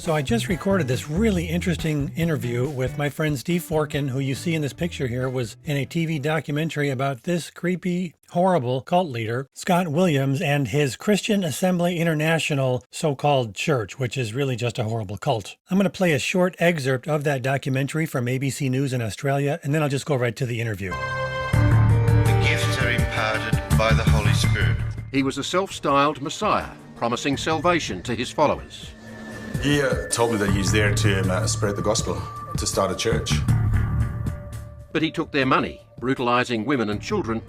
So I just recorded this really interesting interview with my friend Steve Forkin, who you see in this picture here was in a TV documentary about this creepy, horrible cult leader, Scott Williams, and his Christian Assembly International so-called church, which is really just a horrible cult. I'm going to play a short excerpt of that documentary from ABC News in Australia, and then I'll just go right to the interview. The gifts are imparted by the Holy Spirit. He was a self-styled Messiah, promising salvation to his followers. He told me that he's there to spread the gospel, to start a church. But he took their money, brutalising women and children.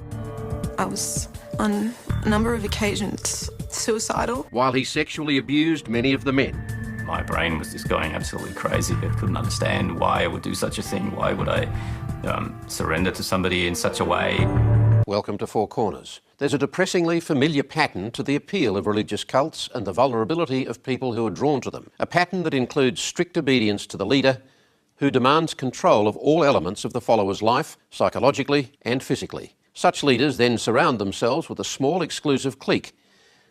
I was, on a number of occasions, suicidal. While he sexually abused many of the men. My brain was just going absolutely crazy. I couldn't understand why I would do such a thing. Why would I surrender to somebody in such a way? Welcome to Four Corners. There's a depressingly familiar pattern to the appeal of religious cults and the vulnerability of people who are drawn to them. A pattern that includes strict obedience to the leader, who demands control of all elements of the follower's life, psychologically and physically. Such leaders then surround themselves with a small exclusive clique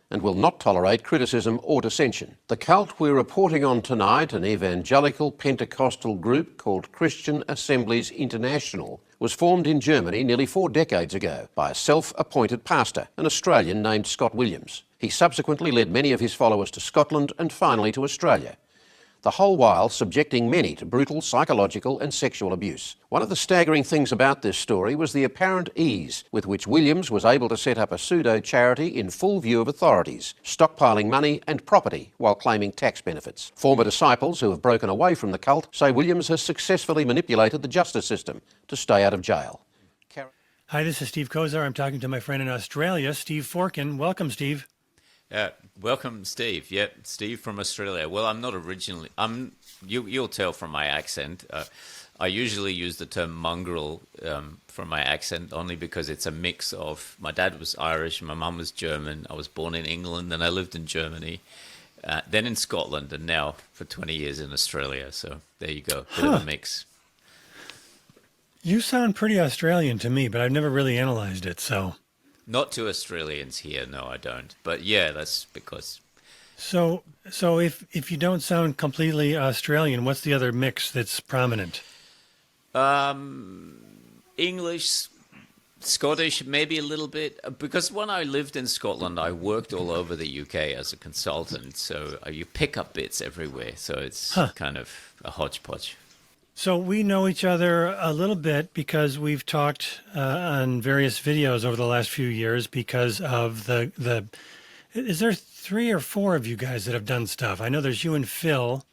and will not tolerate criticism or dissension. The cult we're reporting on tonight, an evangelical Pentecostal group called Christian Assemblies International, was formed in Germany nearly 4 decades ago by a self-appointed pastor, an Australian named Scott Williams. He subsequently led many of his followers to Scotland and finally to Australia, the whole while subjecting many to brutal psychological and sexual abuse. One of the staggering things about this story was the apparent ease with which Williams was able to set up a pseudo-charity in full view of authorities, stockpiling money and property while claiming tax benefits. Former disciples who have broken away from the cult say Williams has successfully manipulated the justice system to stay out of jail. Hi, this is Steve Kozar. I'm talking to my friend in Australia, Steve Forkin. Welcome, Steve. Welcome, Steve. Yep, Steve from Australia. Well, I'm not originally. You'll tell from my accent. I usually use the term mongrel from my accent only because it's a mix of my dad was Irish, my mum was German. I was born in England, and I lived in Germany, then in Scotland, and now for 20 years in Australia. So there you go, bit of a mix. You sound pretty Australian to me, but I've never really analyzed it, so. Not to Australians here, no, I don't. But yeah, that's because. So if you don't sound completely Australian, what's the other mix that's prominent? English, Scottish, maybe a little bit. Because when I lived in Scotland, I worked all over the UK as a consultant. So you pick up bits everywhere. So it's kind of a hodgepodge. So we know each other a little bit because we've talked on various videos over the last few years because of the is there 3 or 4 of you guys that have done stuff? I know there's you and Phil.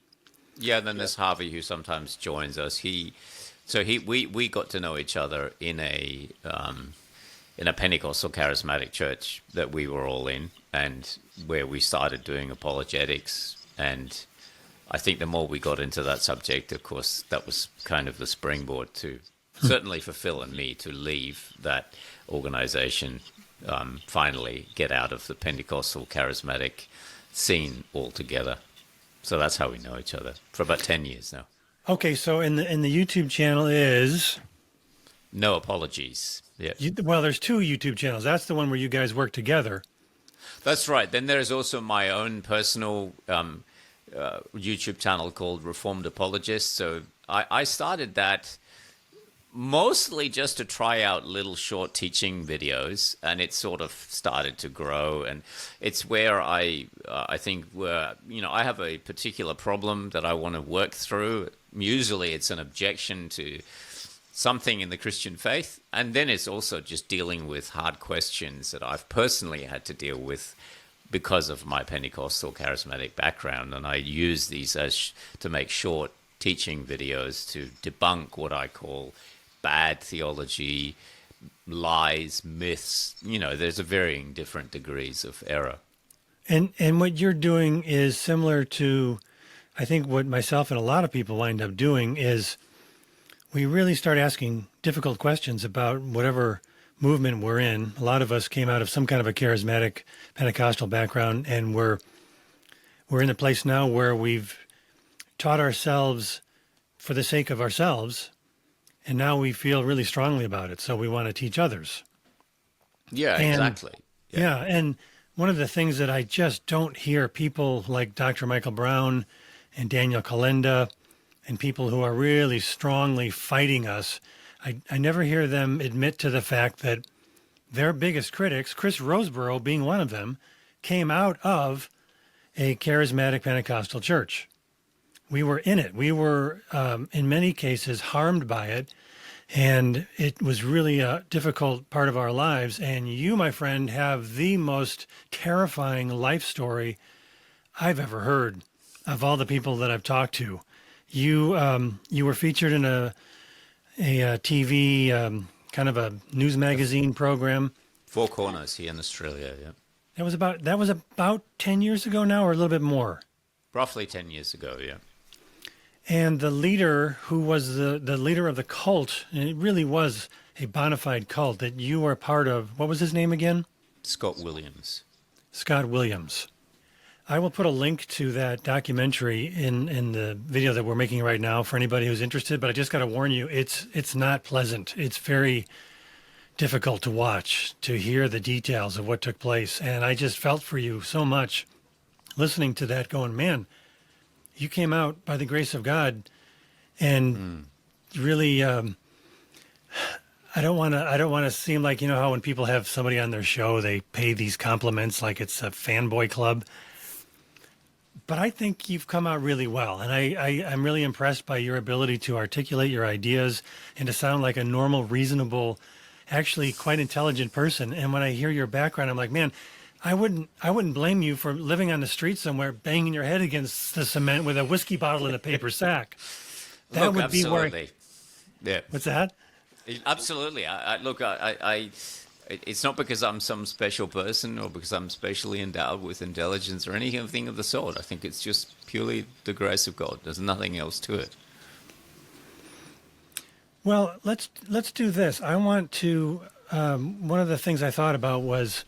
Yeah, then there's Harvey who sometimes joins us. We got to know each other in a Pentecostal Charismatic church that we were all in, and where we started doing apologetics. And I think the more we got into that subject, of course, that was kind of the springboard to, certainly for Phil and me, to leave that organization, finally get out of the Pentecostal Charismatic scene altogether. So that's how we know each other for about 10 years now. Okay, so in the YouTube channel is? No Apologies. Yeah. Well, there's 2 YouTube channels. That's the one where you guys work together. That's right. Then there's also my own personal YouTube channel called Reformed Apologists. So I started that mostly just to try out little short teaching videos, and it sort of started to grow. And it's where I think I have a particular problem that I want to work through. Usually it's an objection to something in the Christian faith, and then it's also just dealing with hard questions that I've personally had to deal with because of my Pentecostal charismatic background. And I use these to make short teaching videos to debunk what I call bad theology, lies, myths. There's a varying different degrees of error. And what you're doing is similar to, I think, what myself and a lot of people wind up doing is we really start asking difficult questions about whatever movement we're in. A lot of us came out of some kind of a charismatic Pentecostal background, and we're in a place now where we've taught ourselves for the sake of ourselves, and now we feel really strongly about it, so we want to teach others. Yeah, exactly. Yeah, and one of the things that I just don't hear people like Dr. Michael Brown and Daniel Kalenda and people who are really strongly fighting us, I never hear them admit to the fact that their biggest critics, Chris Roseborough being one of them, came out of a charismatic Pentecostal church. We were in it. We were, in many cases, harmed by it. And it was really a difficult part of our lives. And you, my friend, have the most terrifying life story I've ever heard of all the people that I've talked to. You were featured in a TV kind of a news magazine program. Four Corners here in Australia, yeah. That was about 10 years ago now, or a little bit more. Roughly 10 years ago, yeah. And the leader, who was the leader of the cult, and it really was a bona fide cult that you were part of. What was his name again? Scott Williams. Scott Williams. I will put a link to that documentary in the video that we're making right now for anybody who's interested, but I just got to warn you, it's not pleasant. It's very difficult to watch, to hear the details of what took place. And I just felt for you so much listening to that, going, man, you came out by the grace of God, and really, I don't want to seem like, you know how when people have somebody on their show, they pay these compliments like it's a fanboy club. But I think you've come out really well, and I'm really impressed by your ability to articulate your ideas and to sound like a normal, reasonable, actually quite intelligent person. And when I hear your background, I'm like, man, I wouldn't blame you for living on the street somewhere, banging your head against the cement with a whiskey bottle in a paper sack. That Look, would absolutely. be where. Yeah. What's that? Absolutely. It's not because I'm some special person or because I'm specially endowed with intelligence or anything of the sort. I think it's just purely the grace of God. There's nothing else to it. Well, let's do this. I want to. One of the things I thought about was,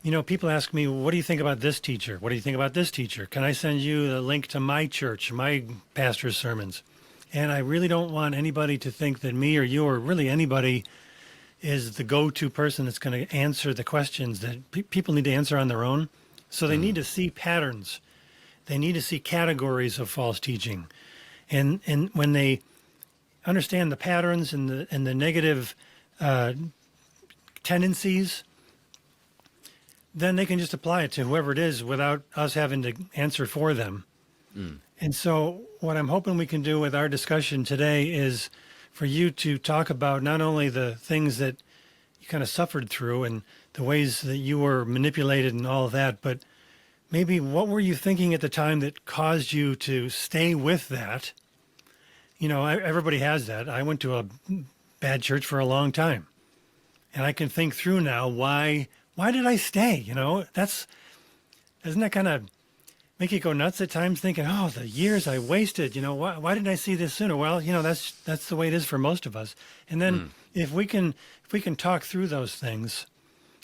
you know, people ask me, what do you think about this teacher? What do you think about this teacher? Can I send you the link to my church, my pastor's sermons? And I really don't want anybody to think that me or you or really anybody is the go-to person that's going to answer the questions that people need to answer on their own. So they need to see patterns. They need to see categories of false teaching. And when they understand the patterns and the negative tendencies, then they can just apply it to whoever it is without us having to answer for them. And so what I'm hoping we can do with our discussion today is for you to talk about not only the things that you kind of suffered through and the ways that you were manipulated and all of that, but maybe what were you thinking at the time that caused you to stay with that? You know, everybody has that. I went to a bad church for a long time, and I can think through now why did I stay? You know, doesn't that kind of make you go nuts at times, thinking, oh, the years I wasted, you know, why didn't I see this sooner? Well, you know, that's the way it is for most of us. And then if we can talk through those things,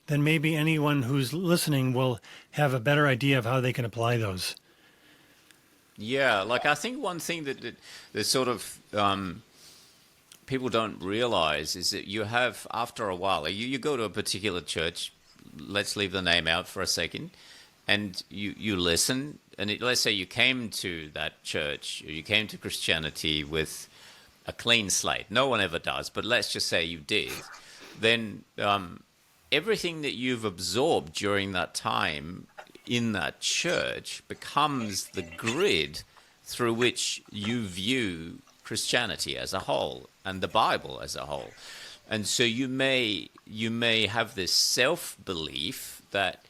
then maybe anyone who's listening will have a better idea of how they can apply those. Yeah, like I think one thing that sort of people don't realize is that you have, after a while, you go to a particular church, let's leave the name out for a second, and you listen, and let's say you came to that church, or you came to Christianity with a clean slate. No one ever does, but let's just say you did. Then everything that you've absorbed during that time in that church becomes the grid through which you view Christianity as a whole and the Bible as a whole. And so you may have this self-belief that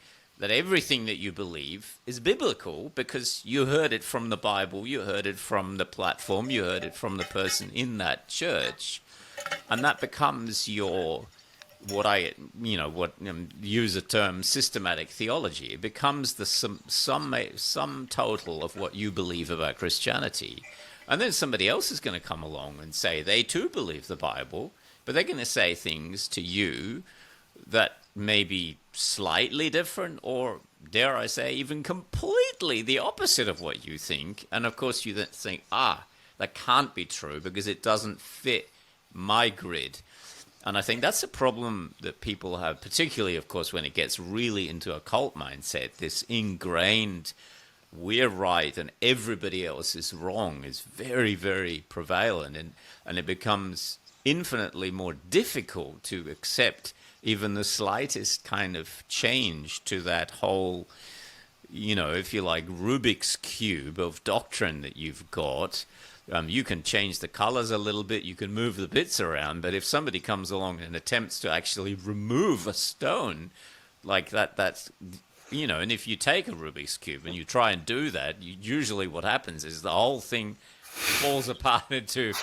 everything that you believe is biblical because you heard it from the Bible, you heard it from the platform, you heard it from the person in that church, and that becomes your use the term systematic theology. It becomes the sum total of what you believe about Christianity. And then somebody else is going to come along and say they too believe the Bible, but they're going to say things to you that may be slightly different or, dare I say, even completely the opposite of what you think. And of course you then think, that can't be true because it doesn't fit my grid. And I think that's a problem that people have, particularly, of course, when it gets really into a cult mindset, this ingrained we're right and everybody else is wrong is very, very prevalent, and it becomes infinitely more difficult to accept even the slightest kind of change to that whole, if you like, Rubik's Cube of doctrine that you've got. You can change the colors a little bit, you can move the bits around, but if somebody comes along and attempts to actually remove a stone like that's, and if you take a Rubik's Cube and you try and do that, usually what happens is the whole thing falls apart into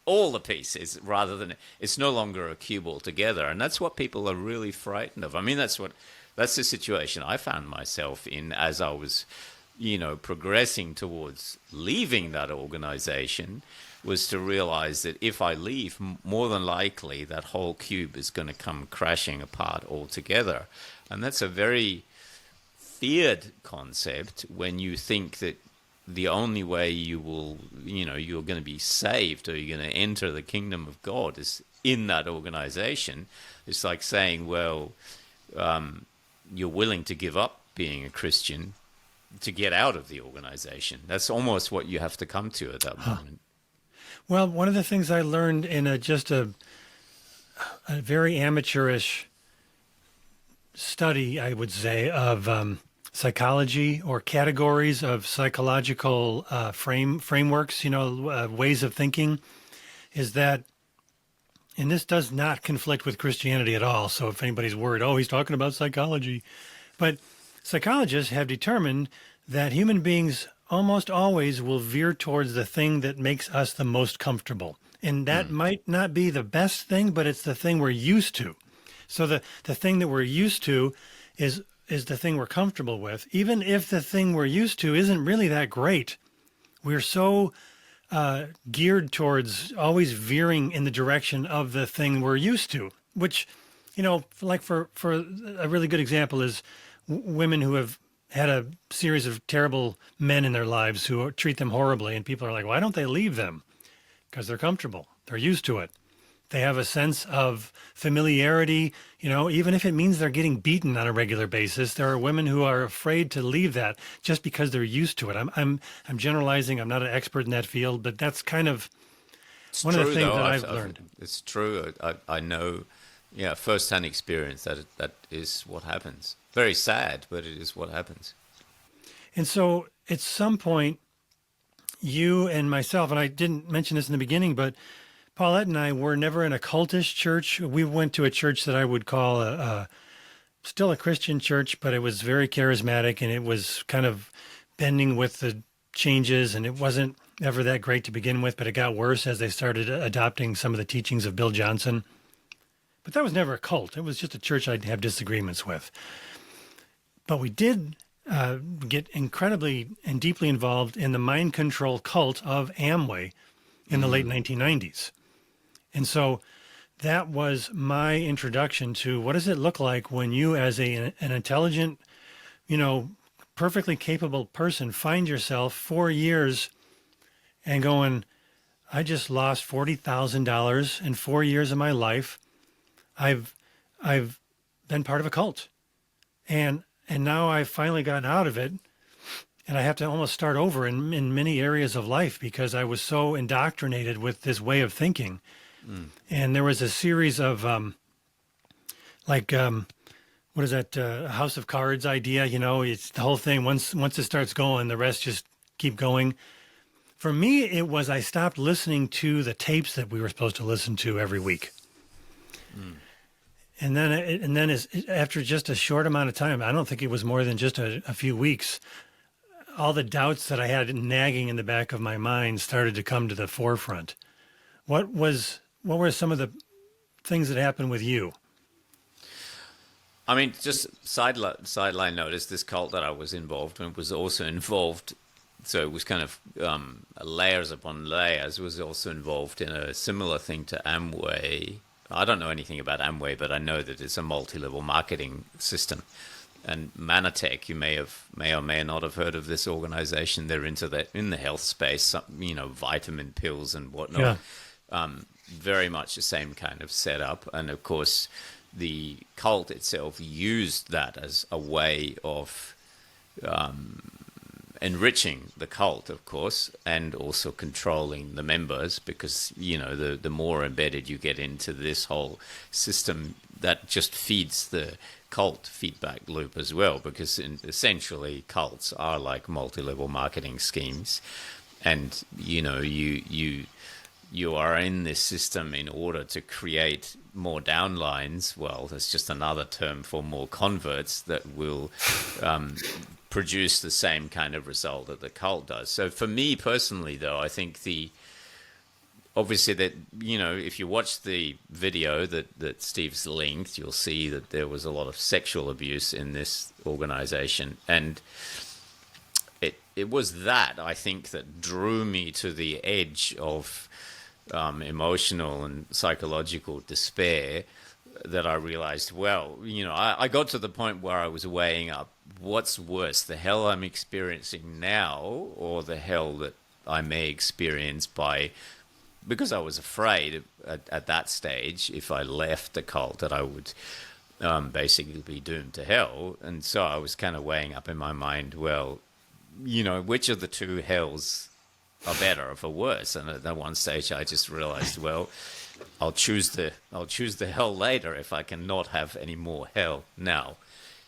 all the pieces, rather than it's no longer a cube altogether. And that's what people are really frightened of. I mean, that's the situation I found myself in as I was, progressing towards leaving that organization, was to realize that if I leave, more than likely that whole cube is going to come crashing apart altogether. And that's a very feared concept when you think that the only way you will, you're going to be saved, or you're going to enter the kingdom of God, is in that organization. It's like saying, well, you're willing to give up being a Christian to get out of the organization. That's almost what you have to come to at that moment. Well, one of the things I learned in just a very amateurish study, I would say, of psychology, or categories of psychological frameworks, ways of thinking, is that, and this does not conflict with Christianity at all. So if anybody's worried, oh, he's talking about psychology, but psychologists have determined that human beings almost always will veer towards the thing that makes us the most comfortable. And that might not be the best thing, but it's the thing we're used to. So the thing that we're used to is the thing we're comfortable with, even if the thing we're used to isn't really that great. We're so geared towards always veering in the direction of the thing we're used to, which, like for a really good example is women who have had a series of terrible men in their lives who treat them horribly, and people are like, why don't they leave them? Because they're comfortable. They're used to it. They have a sense of familiarity, even if it means they're getting beaten on a regular basis. There are women who are afraid to leave that just because they're used to it. I'm generalizing. I'm not an expert in that field, but that's kind of one of the things that I've learned. It's true. I know, firsthand experience that is what happens. Very sad, but it is what happens. And so at some point, you and myself, and I didn't mention this in the beginning, but Paulette and I were never in a cultish church. We went to a church that I would call still a Christian church, but it was very charismatic, and it was kind of bending with the changes, and it wasn't ever that great to begin with, but it got worse as they started adopting some of the teachings of Bill Johnson. But that was never a cult. It was just a church I'd have disagreements with. But we did get incredibly and deeply involved in the mind control cult of Amway in the late 1990s. And so that was my introduction to what does it look like when you, as an intelligent, perfectly capable person, find yourself 4 years and going, I just lost $40,000 in 4 years of my life. I've been part of a cult, and now I've finally gotten out of it, and I have to almost start over in many areas of life because I was so indoctrinated with this way of thinking. And there was a series of what is that House of Cards idea? It's the whole thing. Once it starts going, the rest just keep going. For me, it was I stopped listening to the tapes that we were supposed to listen to every week. And then after just a short amount of time, I don't think it was more than just a few weeks, all the doubts that I had nagging in the back of my mind started to come to the forefront. What were some of the things that happened with you? I mean, just sideline notice, this cult that I was involved in was also involved, so it was kind of layers upon layers, was also involved in a similar thing to Amway. I don't know anything about Amway, but I know that it's a multi-level marketing system. And Manatech, you may or may not have heard of this organization. They're in the health space, vitamin pills and whatnot. Yeah. Very much the same kind of setup. And of course, the cult itself used that as a way of enriching the cult, of course, and also controlling the members, because the more embedded you get into this whole system, that just feeds the cult feedback loop as well, because essentially cults are like multi-level marketing schemes, and you are in this system in order to create more downlines. Well, that's just another term for more converts that will produce the same kind of result that the cult does. So for me personally, though, I think obviously that, if you watch the video that Steve's linked, you'll see that there was a lot of sexual abuse in this organization. And it was that, I think, that drew me to the edge of emotional and psychological despair, that I realized, well, I got to the point where I was weighing up, what's worse, the hell I'm experiencing now, or the hell that I may experience because I was afraid at that stage, if I left the cult, that I would basically be doomed to hell. And so I was kind of weighing up in my mind, well, which of the two hells are better or for worse? And at one stage, I just realized, well, I'll choose the hell later if I can not have any more hell now.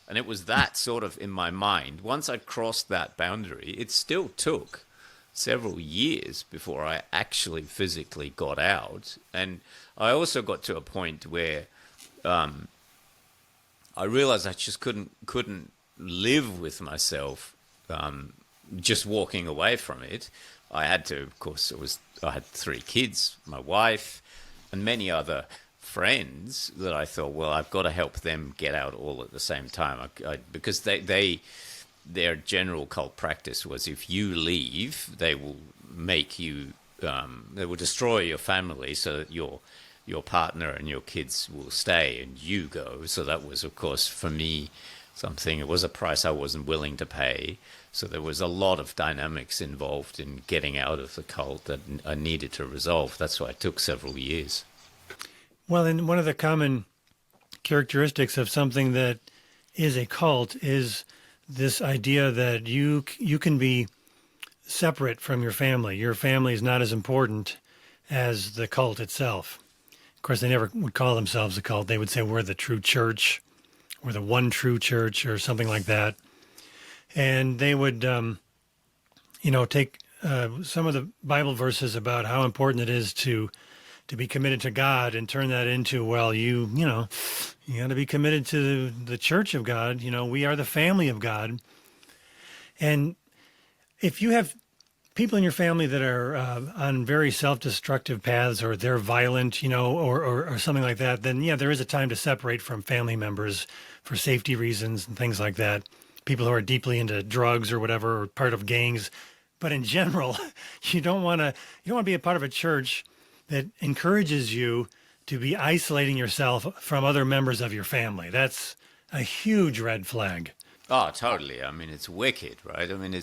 And it was that sort of in my mind. Once I crossed that boundary, it still took several years before I actually physically got out. And I also got to a point where I realized I just couldn't live with myself just walking away from it. I had to, of course, I had 3 kids, my wife, and many other friends that I thought, well, I've got to help them get out all at the same time. Because their general cult practice was, if you leave, they will make you, they will destroy your family so that your partner and your kids will stay and you go. So that was, of course, for me, it was a price I wasn't willing to pay. So there was a lot of dynamics involved in getting out of the cult that I needed to resolve. That's why it took several years. Well, and one of the common characteristics of something that is a cult is this idea that you can be separate from your family. Your family is not as important as the cult itself. Of course, they never would call themselves a cult. They would say, we're the true church, we're the one true church, or something like that. And they would, take some of the Bible verses about how important it is to be committed to God and turn that into, well, you got to be committed to the church of God. We are the family of God. And if you have people in your family that are on very self-destructive paths, or they're violent, or something like that, then yeah, there is a time to separate from family members for safety reasons and things like that. People who are deeply into drugs or whatever, or part of gangs. But in general, you don't want to be a part of a church that encourages you to be isolating yourself from other members of your family. That's a huge red flag. Oh, totally. I mean, it's wicked, right? I mean,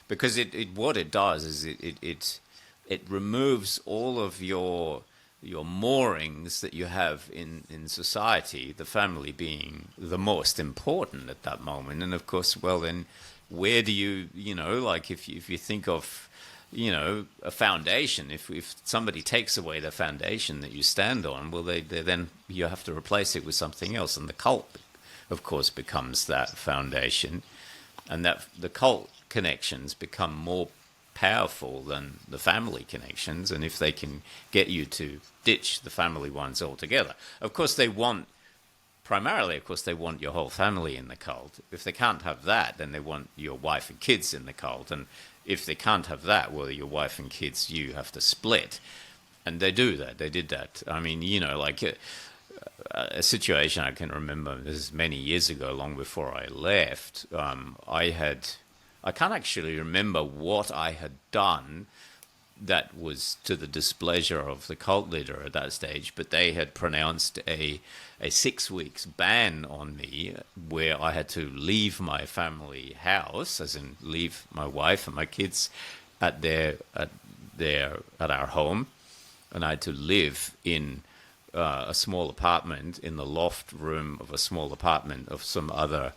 because what it does is it removes all of your moorings that you have in society, the family being the most important at that moment. And of course, well, then where do you like if you think of, a foundation, if somebody takes away the foundation that you stand on, well, then you have to replace it with something else. And the cult, of course, becomes that foundation, and that the cult connections become more powerful than the family connections. And if they can get you to ditch the family ones altogether, of course they want your whole family in the cult. If they can't have that, then they want your wife and kids in the cult. And if they can't have that, well, your wife and kids, you have to split. And they do that. They did that. I mean, like a situation I can remember, this is many years ago, long before I left. I can't actually remember what I had done that was to the displeasure of the cult leader at that stage, but they had pronounced a 6 weeks ban on me, where I had to leave my family house, as in leave my wife and my kids at our home, and I had to live in a small apartment in the loft room of a small apartment of some other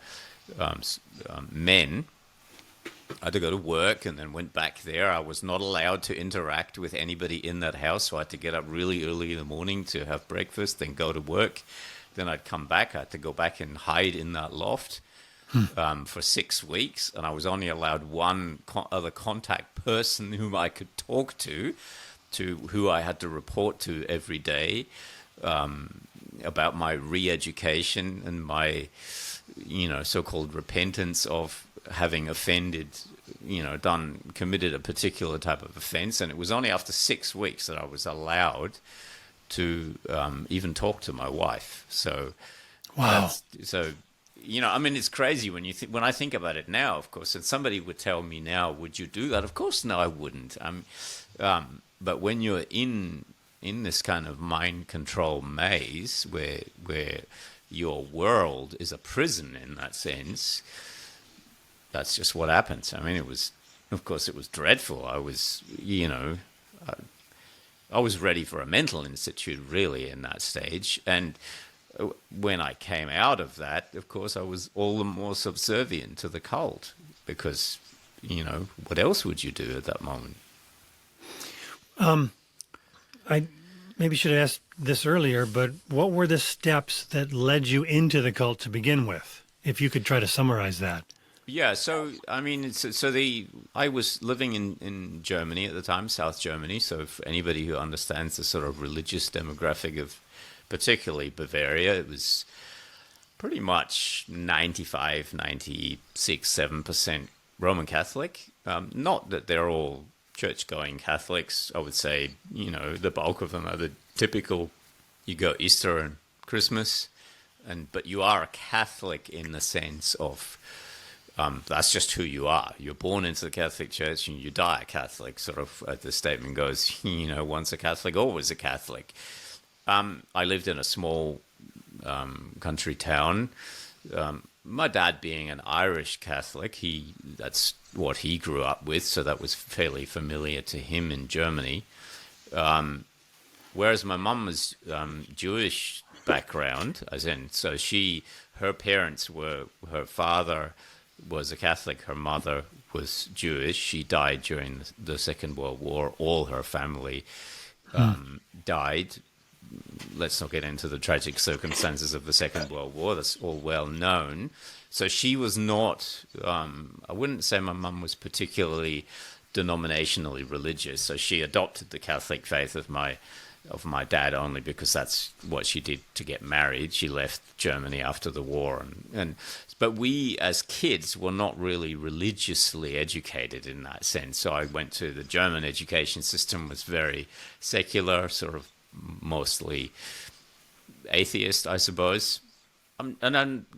men. I had to go to work and then went back there. I was not allowed to interact with anybody in that house, so I had to get up really early in the morning to have breakfast, then go to work. Then I'd come back. I had to go back and hide in that loft for 6 weeks, and I was only allowed one other contact person whom I could talk to who I had to report to every day about my re-education and my, so-called repentance of having offended, committed a particular type of offense. And it was only after 6 weeks that I was allowed to even talk to my wife. So, Wow. It's crazy when I think about it now, of course, and somebody would tell me now, would you do that? Of course, no, I wouldn't. But when you're in this kind of mind control maze where your world is a prison in that sense, that's just what happens. I mean, it was dreadful. I was, I was ready for a mental institute really in that stage. And when I came out of that, of course, I was all the more subservient to the cult because, what else would you do at that moment? I maybe should have asked this earlier, but what were the steps that led you into the cult to begin with? If you could try to summarize that. Yeah, so I mean, I was living in Germany at the time, South Germany. So for anybody who understands the sort of religious demographic of particularly Bavaria, it was pretty much 95, 96, 7% Roman Catholic. Not that they're all church-going Catholics. I would say, the bulk of them are the typical, you go Easter and Christmas, but you are a Catholic in the sense of, that's just who you are. You're born into the Catholic Church and you die a Catholic, sort of, the statement goes, once a Catholic, always a Catholic. I lived in a small country town. My dad being an Irish Catholic, that's what he grew up with, so that was fairly familiar to him in Germany. Whereas my mum was Jewish background, so her parents her father was a Catholic, her mother was Jewish. She died during the Second World War. All her family died. Let's not get into the tragic circumstances of the Second World War. That's all well known. So she was not, I wouldn't say my mum was particularly denominationally religious. So she adopted the Catholic faith of my dad only because that's what she did to get married. She left Germany after the war. But we as kids were not really religiously educated in that sense. So I went to the German education system, was very secular, sort of mostly atheist, I suppose. If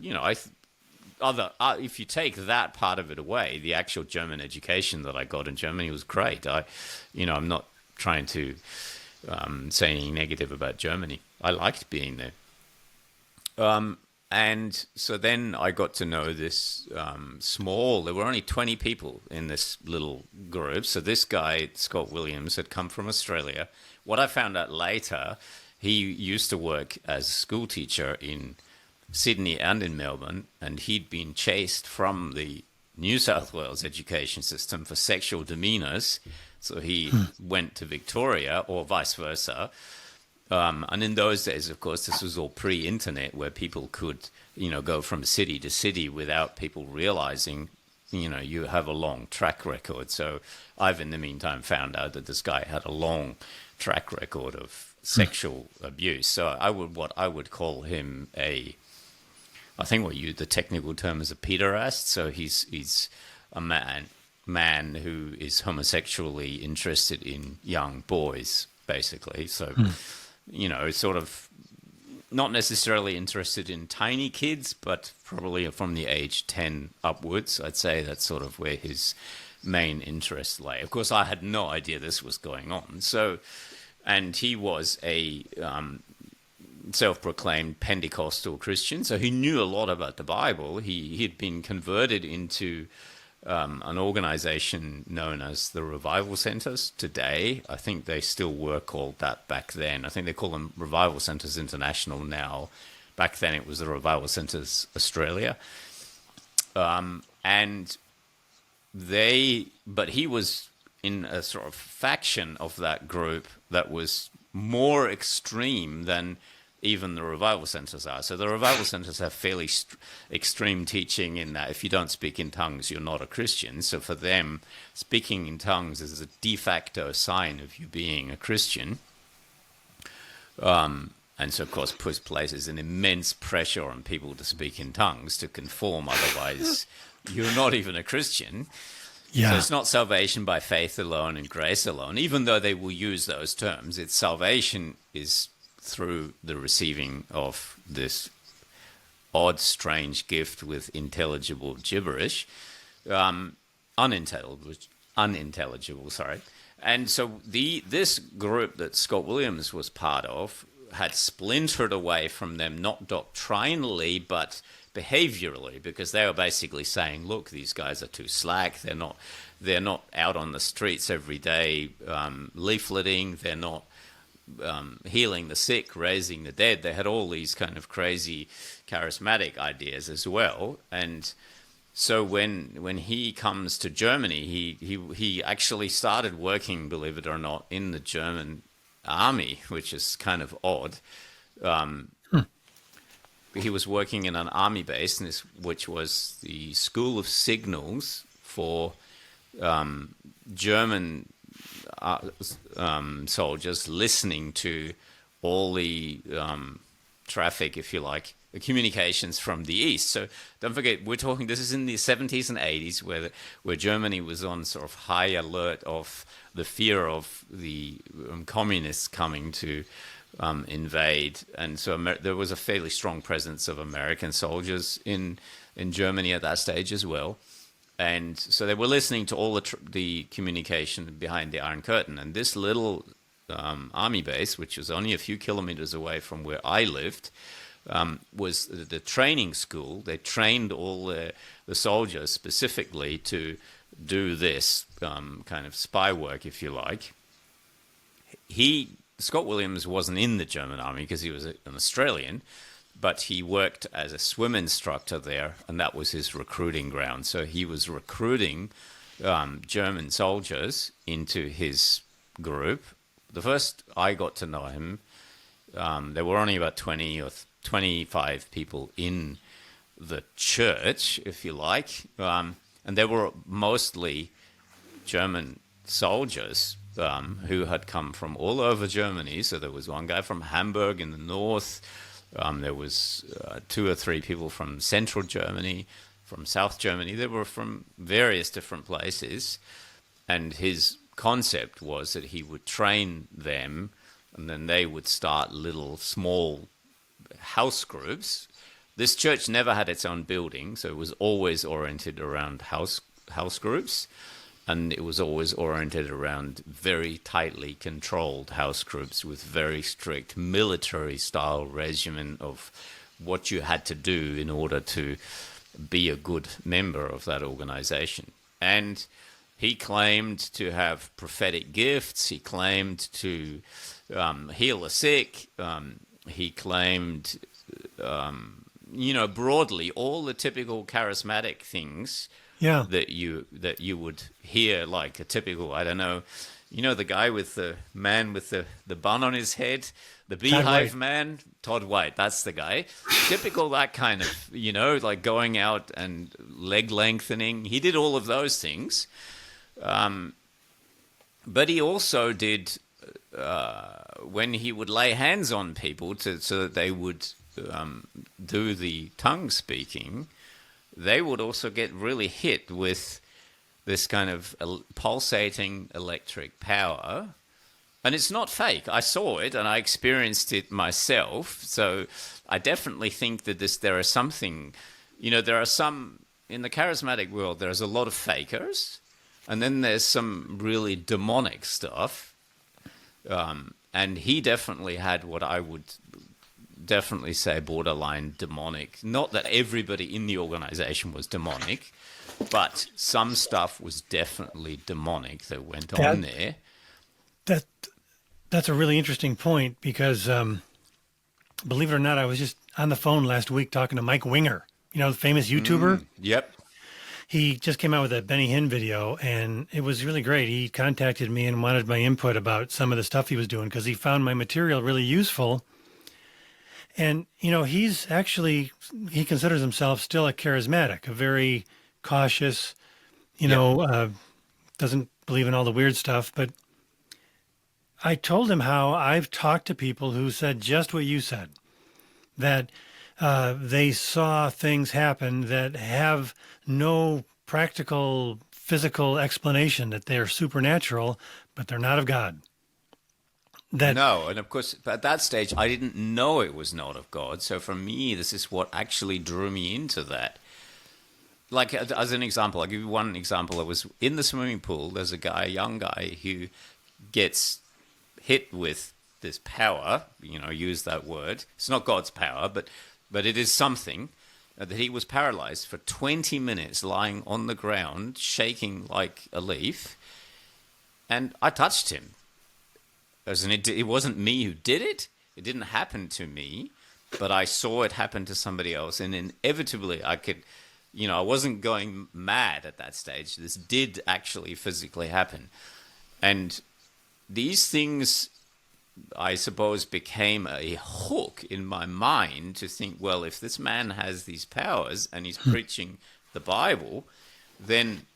you take that part of it away, the actual German education that I got in Germany was great. I'm not trying to say anything negative about Germany. I liked being there. And so then I got to know this there were only 20 people in this little group. So this guy, Scott Williams, had come from Australia. What I found out later, he used to work as a school teacher in Sydney and in Melbourne, and he'd been chased from the New South Wales education system for sexual demeanours. So he went to Victoria, or vice versa. And in those days, of course, this was all pre-internet, where people could, go from city to city without people realizing, you have a long track record. So I've, in the meantime, found out that this guy had a long track record of sexual abuse. So what I would call him the technical term is a pederast. So he's a man who is homosexually interested in young boys, basically. So, sort of not necessarily interested in tiny kids, but probably from the age 10 upwards. I'd say that's sort of where his main interest lay. Of course, I had no idea this was going on. So, and he was a self-proclaimed Pentecostal Christian, so he knew a lot about the Bible. He had been converted into an organization known as the Revival Centers today. I think they still were called that back then. I think they call them Revival Centers International now. Back then it was the Revival Centers Australia. And but he was in a sort of faction of that group that was more extreme than even the revival centers are. So the revival centers have fairly extreme teaching in that if you don't speak in tongues, you're not a Christian. So for them, speaking in tongues is a de facto sign of you being a Christian. And so, of course, places an immense pressure on people to speak in tongues to conform. Otherwise, you're not even a Christian. Yeah. So it's not salvation by faith alone and grace alone, even though they will use those terms. It's salvation is through the receiving of this odd, strange gift with intelligible gibberish, unintelligible, sorry. And so this group that Scott Williams was part of had splintered away from them, not doctrinally, but behaviorally, because they were basically saying, look, these guys are too slack. They're not out on the streets every day leafleting. They're not healing the sick, raising the dead. They had all these kind of crazy charismatic ideas as well. And so when he comes to Germany, he actually started working, believe it or not, in the German army, which is kind of odd. He was working in an army base, which was the School of Signals for German soldiers listening to all the traffic, if you like, the communications from the East. So don't forget, this is in the 70s and 80s where Germany was on sort of high alert of the fear of the communists coming to invade. And so there was a fairly strong presence of American soldiers in Germany at that stage as well. And so they were listening to all the communication behind the Iron Curtain. And this little army base, which was only a few kilometers away from where I lived, was the training school. They trained all the soldiers specifically to do this kind of spy work, if you like. Scott Williams wasn't in the German army because he was an Australian, but he worked as a swim instructor there, and that was his recruiting ground. So he was recruiting German soldiers into his group. The first I got to know him, there were only about 20 or 25 people in the church, if you like, and they were mostly German soldiers who had come from all over Germany. So there was one guy from Hamburg in the north. There was 2 or 3 people from central Germany, from South Germany. They were from various different places. And his concept was that he would train them, and then they would start little small house groups. This church never had its own building, so it was always oriented around house groups. And it was always oriented around very tightly controlled house groups with very strict military-style regimen of what you had to do in order to be a good member of that organization. And he claimed to have prophetic gifts. He claimed to heal the sick. He claimed, broadly, all the typical charismatic things. Yeah. That you would hear, like a typical, I don't know, the guy with the man with the bun on his head, the beehive man, Todd White, that's the guy. Typical that kind of, like going out and leg lengthening. He did all of those things. But he also did, when he would lay hands on people so that they would do the tongue speaking, they would also get really hit with this kind of pulsating electric power. And it's not fake. I saw it and I experienced it myself. So I definitely think that there are something, there are some, in the charismatic world, there's a lot of fakers. And then there's some really demonic stuff. And he definitely had what I would definitely say borderline demonic. Not that everybody in the organization was demonic, but some stuff was definitely demonic that went on there. That's a really interesting point because, believe it or not, I was just on the phone last week talking to Mike Winger, the famous YouTuber. Yep. he just came out with a Benny Hinn video, and it was really great. He contacted me and wanted my input about some of the stuff he was doing because he found my material really useful. And, you know, he considers himself still a charismatic, a very cautious, doesn't believe in all the weird stuff. But I told him how I've talked to people who said just what you said, that they saw things happen that have no practical physical explanation, that they're supernatural, but they're not of God. No, and of course, at that stage, I didn't know it was not of God. So for me, this is what actually drew me into that. Like, as an example, I'll give you one example. I was in the swimming pool. There's a young guy, who gets hit with this power, use that word. It's not God's power, but it is something, that he was paralyzed for 20 minutes, lying on the ground, shaking like a leaf. And I touched him. It wasn't me who did it. It didn't happen to me, but I saw it happen to somebody else. And inevitably I could, I wasn't going mad at that stage. This did actually physically happen. And these things, I suppose, became a hook in my mind to think, well, if this man has these powers and he's preaching the Bible, then,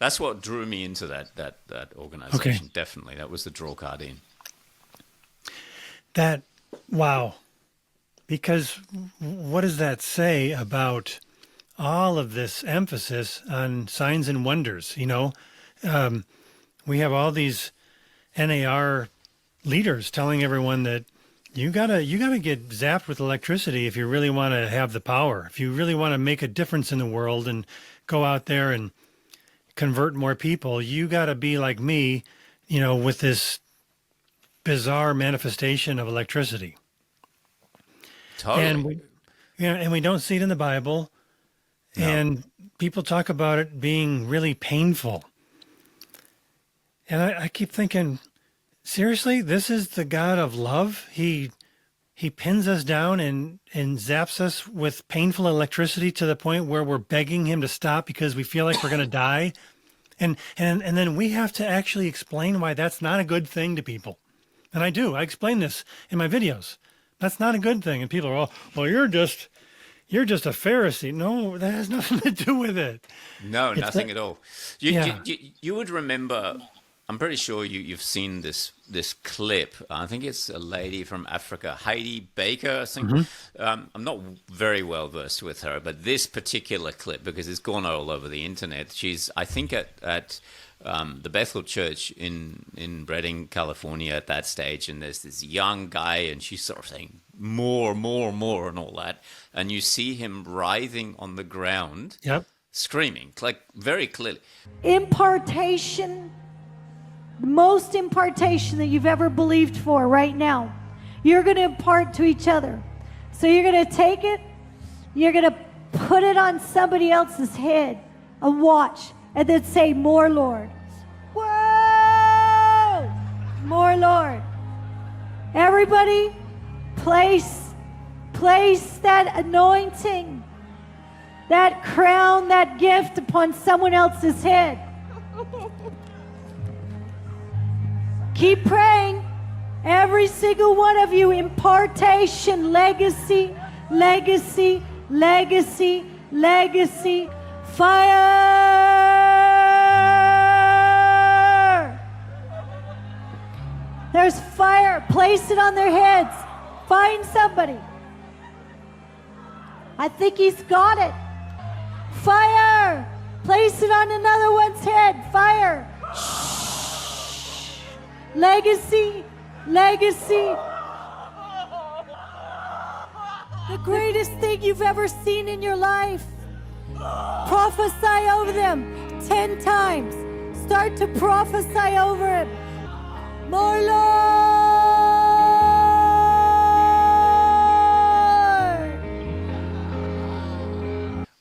that's what drew me into that organization. Okay. Definitely. That was the draw card in. Wow. Because what does that say about all of this emphasis on signs and wonders? We have all these NAR leaders telling everyone that you gotta get zapped with electricity if you really want to have the power, if you really want to make a difference in the world and go out there and convert more people. You got to be like me, with this bizarre manifestation of electricity. Totally. And we don't see it in the Bible. No. And people talk about it being really painful. And I keep thinking, seriously, this is the God of love? He pins us down and zaps us with painful electricity to the point where we're begging him to stop because we feel like we're going to die. And then we have to actually explain why that's not a good thing to people. And I do. I explain this in my videos. That's not a good thing. And people are all, well, you're just a Pharisee. No, that has nothing to do with it. No, nothing at all. You would remember, I'm pretty sure you've seen this clip. I think it's a lady from Africa, Heidi Baker, I think. Mm-hmm. I'm not very well versed with her, but this particular clip, because it's gone all over the internet, she's, I think, at the Bethel Church in Redding, California at that stage, and there's this young guy, and she's sort of saying more, and all that, and you see him writhing on the ground, screaming, like very clearly. Impartation. The most impartation that you've ever believed for right now. You're going to impart to each other. So you're going to take it, you're going to put it on somebody else's head, a watch, and then say, more, Lord. Whoa! More, Lord. Everybody, place that anointing, that crown, that gift upon someone else's head. Keep praying. Every single one of you, impartation, legacy, legacy, legacy, legacy, fire. There's fire. Place it on their heads. Find somebody. I think he's got it. Fire. Place it on another one's head. Fire. Legacy, legacy. The greatest thing you've ever seen in your life. Prophesy over them 10 times. Start to prophesy over him. More, Lord.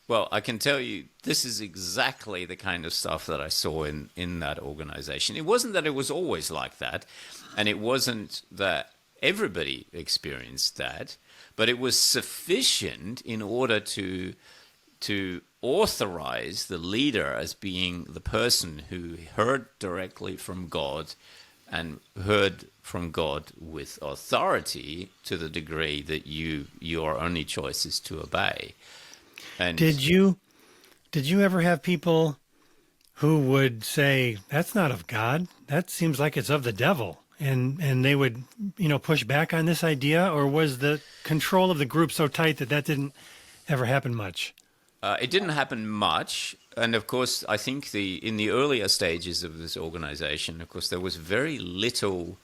Well, I can tell you, this is exactly the kind of stuff that I saw in that organization. It wasn't that it was always like that, and it wasn't that everybody experienced that, but it was sufficient in order to authorize the leader as being the person who heard directly from God and heard from God with authority to the degree that your only choice is to obey. And Did you ever have people who would say, that's not of God, that seems like it's of the devil, and they would, push back on this idea? Or was the control of the group so tight that didn't ever happen much? It didn't happen much. And of course, I think in the earlier stages of this organization, of course, there was very little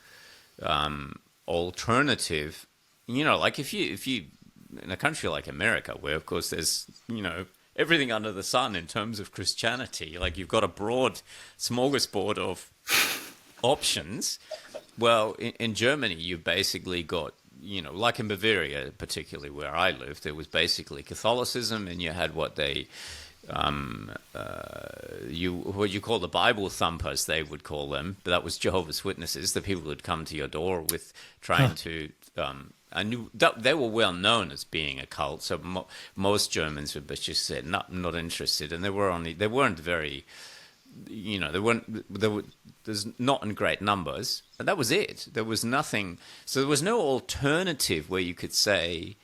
alternative. Like if you in a country like America, where of course there's everything under the sun in terms of Christianity, like you've got a broad smorgasbord of options. Well, in Germany, you've basically got, like in Bavaria, particularly where I lived, there was basically Catholicism, and you had what you call the Bible thumpers, they would call them, but that was Jehovah's Witnesses, the people who'd come to your door with trying to. And they were well known as being a cult, so most Germans would just say not interested, and there's not in great numbers, and that was it. There was nothing, so there was no alternative where you could say,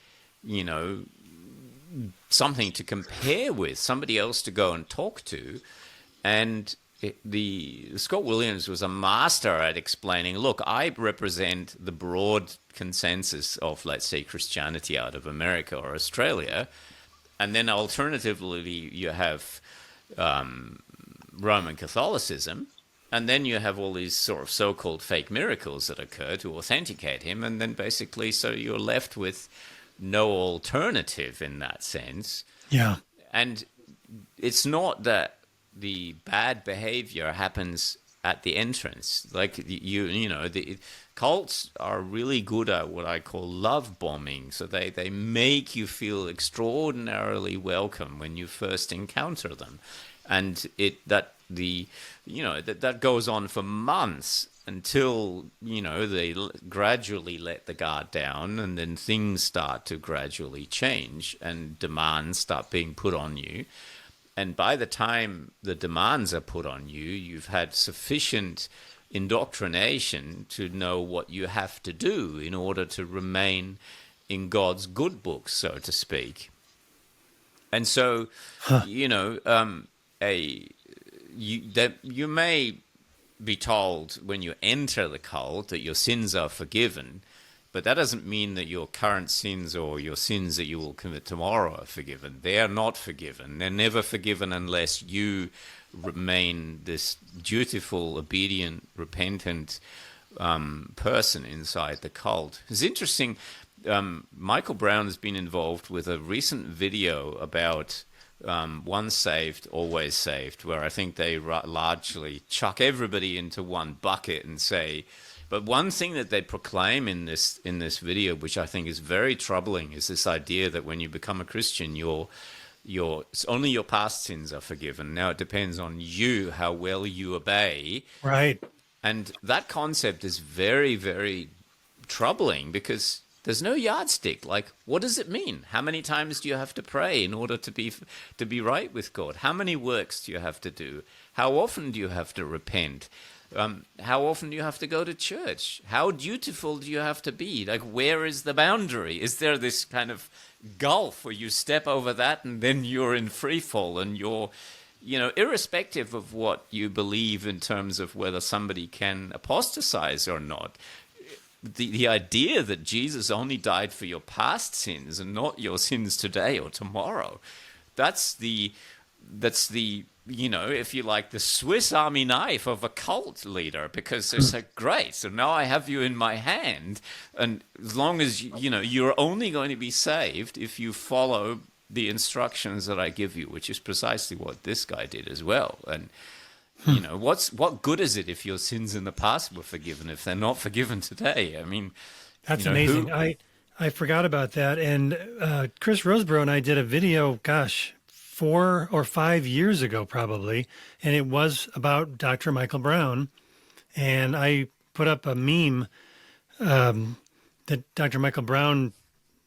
something to compare with, somebody else to go and talk to, and Scott Williams was a master at explaining, look, I represent the broad consensus of, let's say, Christianity out of America or Australia, and then alternatively you have Roman Catholicism, and then you have all these sort of so-called fake miracles that occur to authenticate him, and then basically so you're left with no alternative in that sense. Yeah. And it's not that the bad behavior happens at the entrance. Like the cults are really good at what I call love bombing. So they make you feel extraordinarily welcome when you first encounter them, and that goes on for months until they gradually let the guard down, and then things start to gradually change and demands start being put on you. And by the time the demands are put on you, you've had sufficient indoctrination to know what you have to do in order to remain in God's good books, so to speak. And so, you may be told when you enter the cult that your sins are forgiven, but that doesn't mean that your current sins or your sins that you will commit tomorrow are forgiven. They are not forgiven. They're never forgiven unless you remain this dutiful, obedient, repentant person inside the cult. It's interesting. Michael Brown has been involved with a recent video about once saved, always saved, where I think they largely chuck everybody into one bucket and say. But one thing that they proclaim in this video, which I think is very troubling, is this idea that when you become a Christian, it's only your past sins are forgiven. Now it depends on you how well you obey. Right. And that concept is very, very troubling because there's no yardstick. Like, what does it mean? How many times do you have to pray in order to be right with God? How many works do you have to do? How often do you have to repent? How often do you have to go to church? How dutiful do you have to be? Like, where is the boundary? Is there this kind of gulf where you step over that and then you're in free fall and you're, irrespective of what you believe in terms of whether somebody can apostatize or not, the idea that Jesus only died for your past sins and not your sins today or tomorrow, that's the if you like, the Swiss Army knife of a cult leader, because it's like, great, so now I have you in my hand, and as long as you're only going to be saved if you follow the instructions that I give you, which is precisely what this guy did as well. And what good is it if your sins in the past were forgiven if they're not forgiven today? I mean, that's amazing. I forgot about that. And Chris Roseborough and I did a video, 4 or 5 years ago, probably, and it was about Dr. Michael Brown. And I put up a meme that Dr. Michael Brown,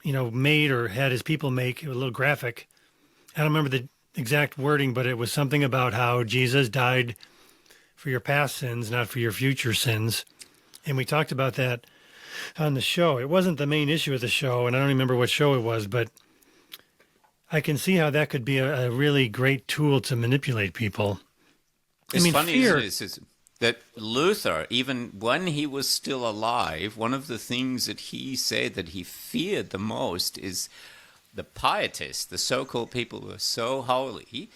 made or had his people make, a little graphic. I don't remember exact wording, but it was something about how Jesus died for your past sins, not for your future sins. And we talked about that on the show. It wasn't the main issue of the show, and I don't remember what show it was, but I can see how that could be a really great tool to manipulate people. It's funny, fear. isn't it, that Luther, even when he was still alive, one of the things that he said that he feared the most is the pietists, the so-called people who are so holy,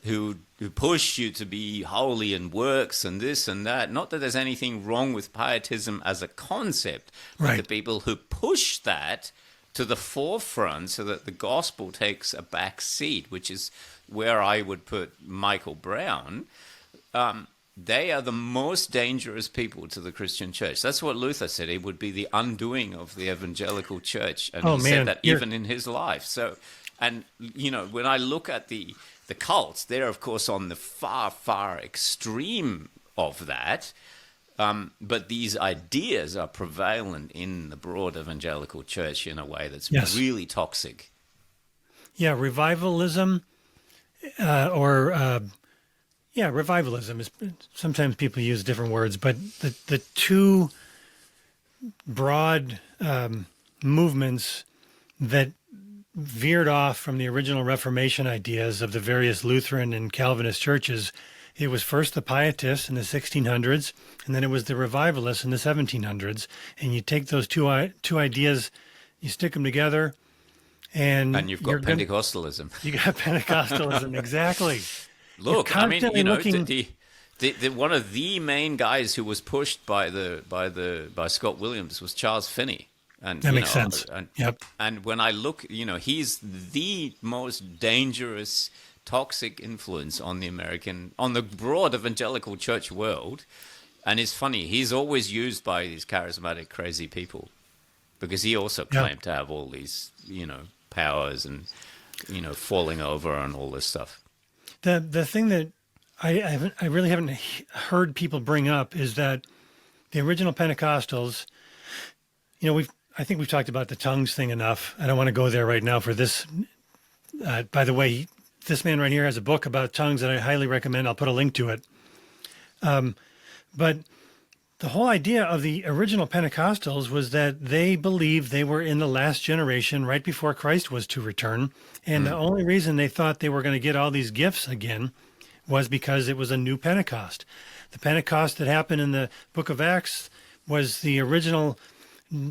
who push you to be holy in works and this and that. Not that there's anything wrong with pietism as a concept, but Right. the people who push that to the forefront so that the gospel takes a back seat, which is where I would put Michael Brown. They are the most dangerous people to the Christian church. That's what Luther said. It would be the undoing of the evangelical church. And he said that even in his life. So, and, you know, when I look at the cults, they're, of course, on the far, far extreme of that. But these ideas are prevalent in the broad evangelical church in a way that's really toxic. Yeah, revivalism revivalism is, sometimes people use different words, but the two broad movements that veered off from the original Reformation ideas of the various Lutheran and Calvinist churches, it was first the Pietists in the 1600s, and then it was the Revivalists in the 1700s. And you take those two ideas, you stick them together, and you've got Pentecostalism. You got Pentecostalism, exactly. Look, I mean, you know, looking... the one of the main guys who was pushed by Scott Williams was Charles Finney. And, that makes sense. And when I look, you know, he's the most dangerous, toxic influence on the broad evangelical church world. And it's funny, he's always used by these charismatic, crazy people, because he also claimed to have all these, you know, powers and, you know, falling over and all this stuff. The thing that I really haven't heard people bring up is that the original Pentecostals, you know, I think we've talked about the tongues thing enough. I don't want to go there right now for this. By the way, this man right here has a book about tongues that I highly recommend. I'll put a link to it. But the whole idea of the original Pentecostals was that they believed they were in the last generation right before Christ was to return. And the only reason they thought they were going to get all these gifts again was because it was a new Pentecost. The Pentecost that happened in the book of Acts was the original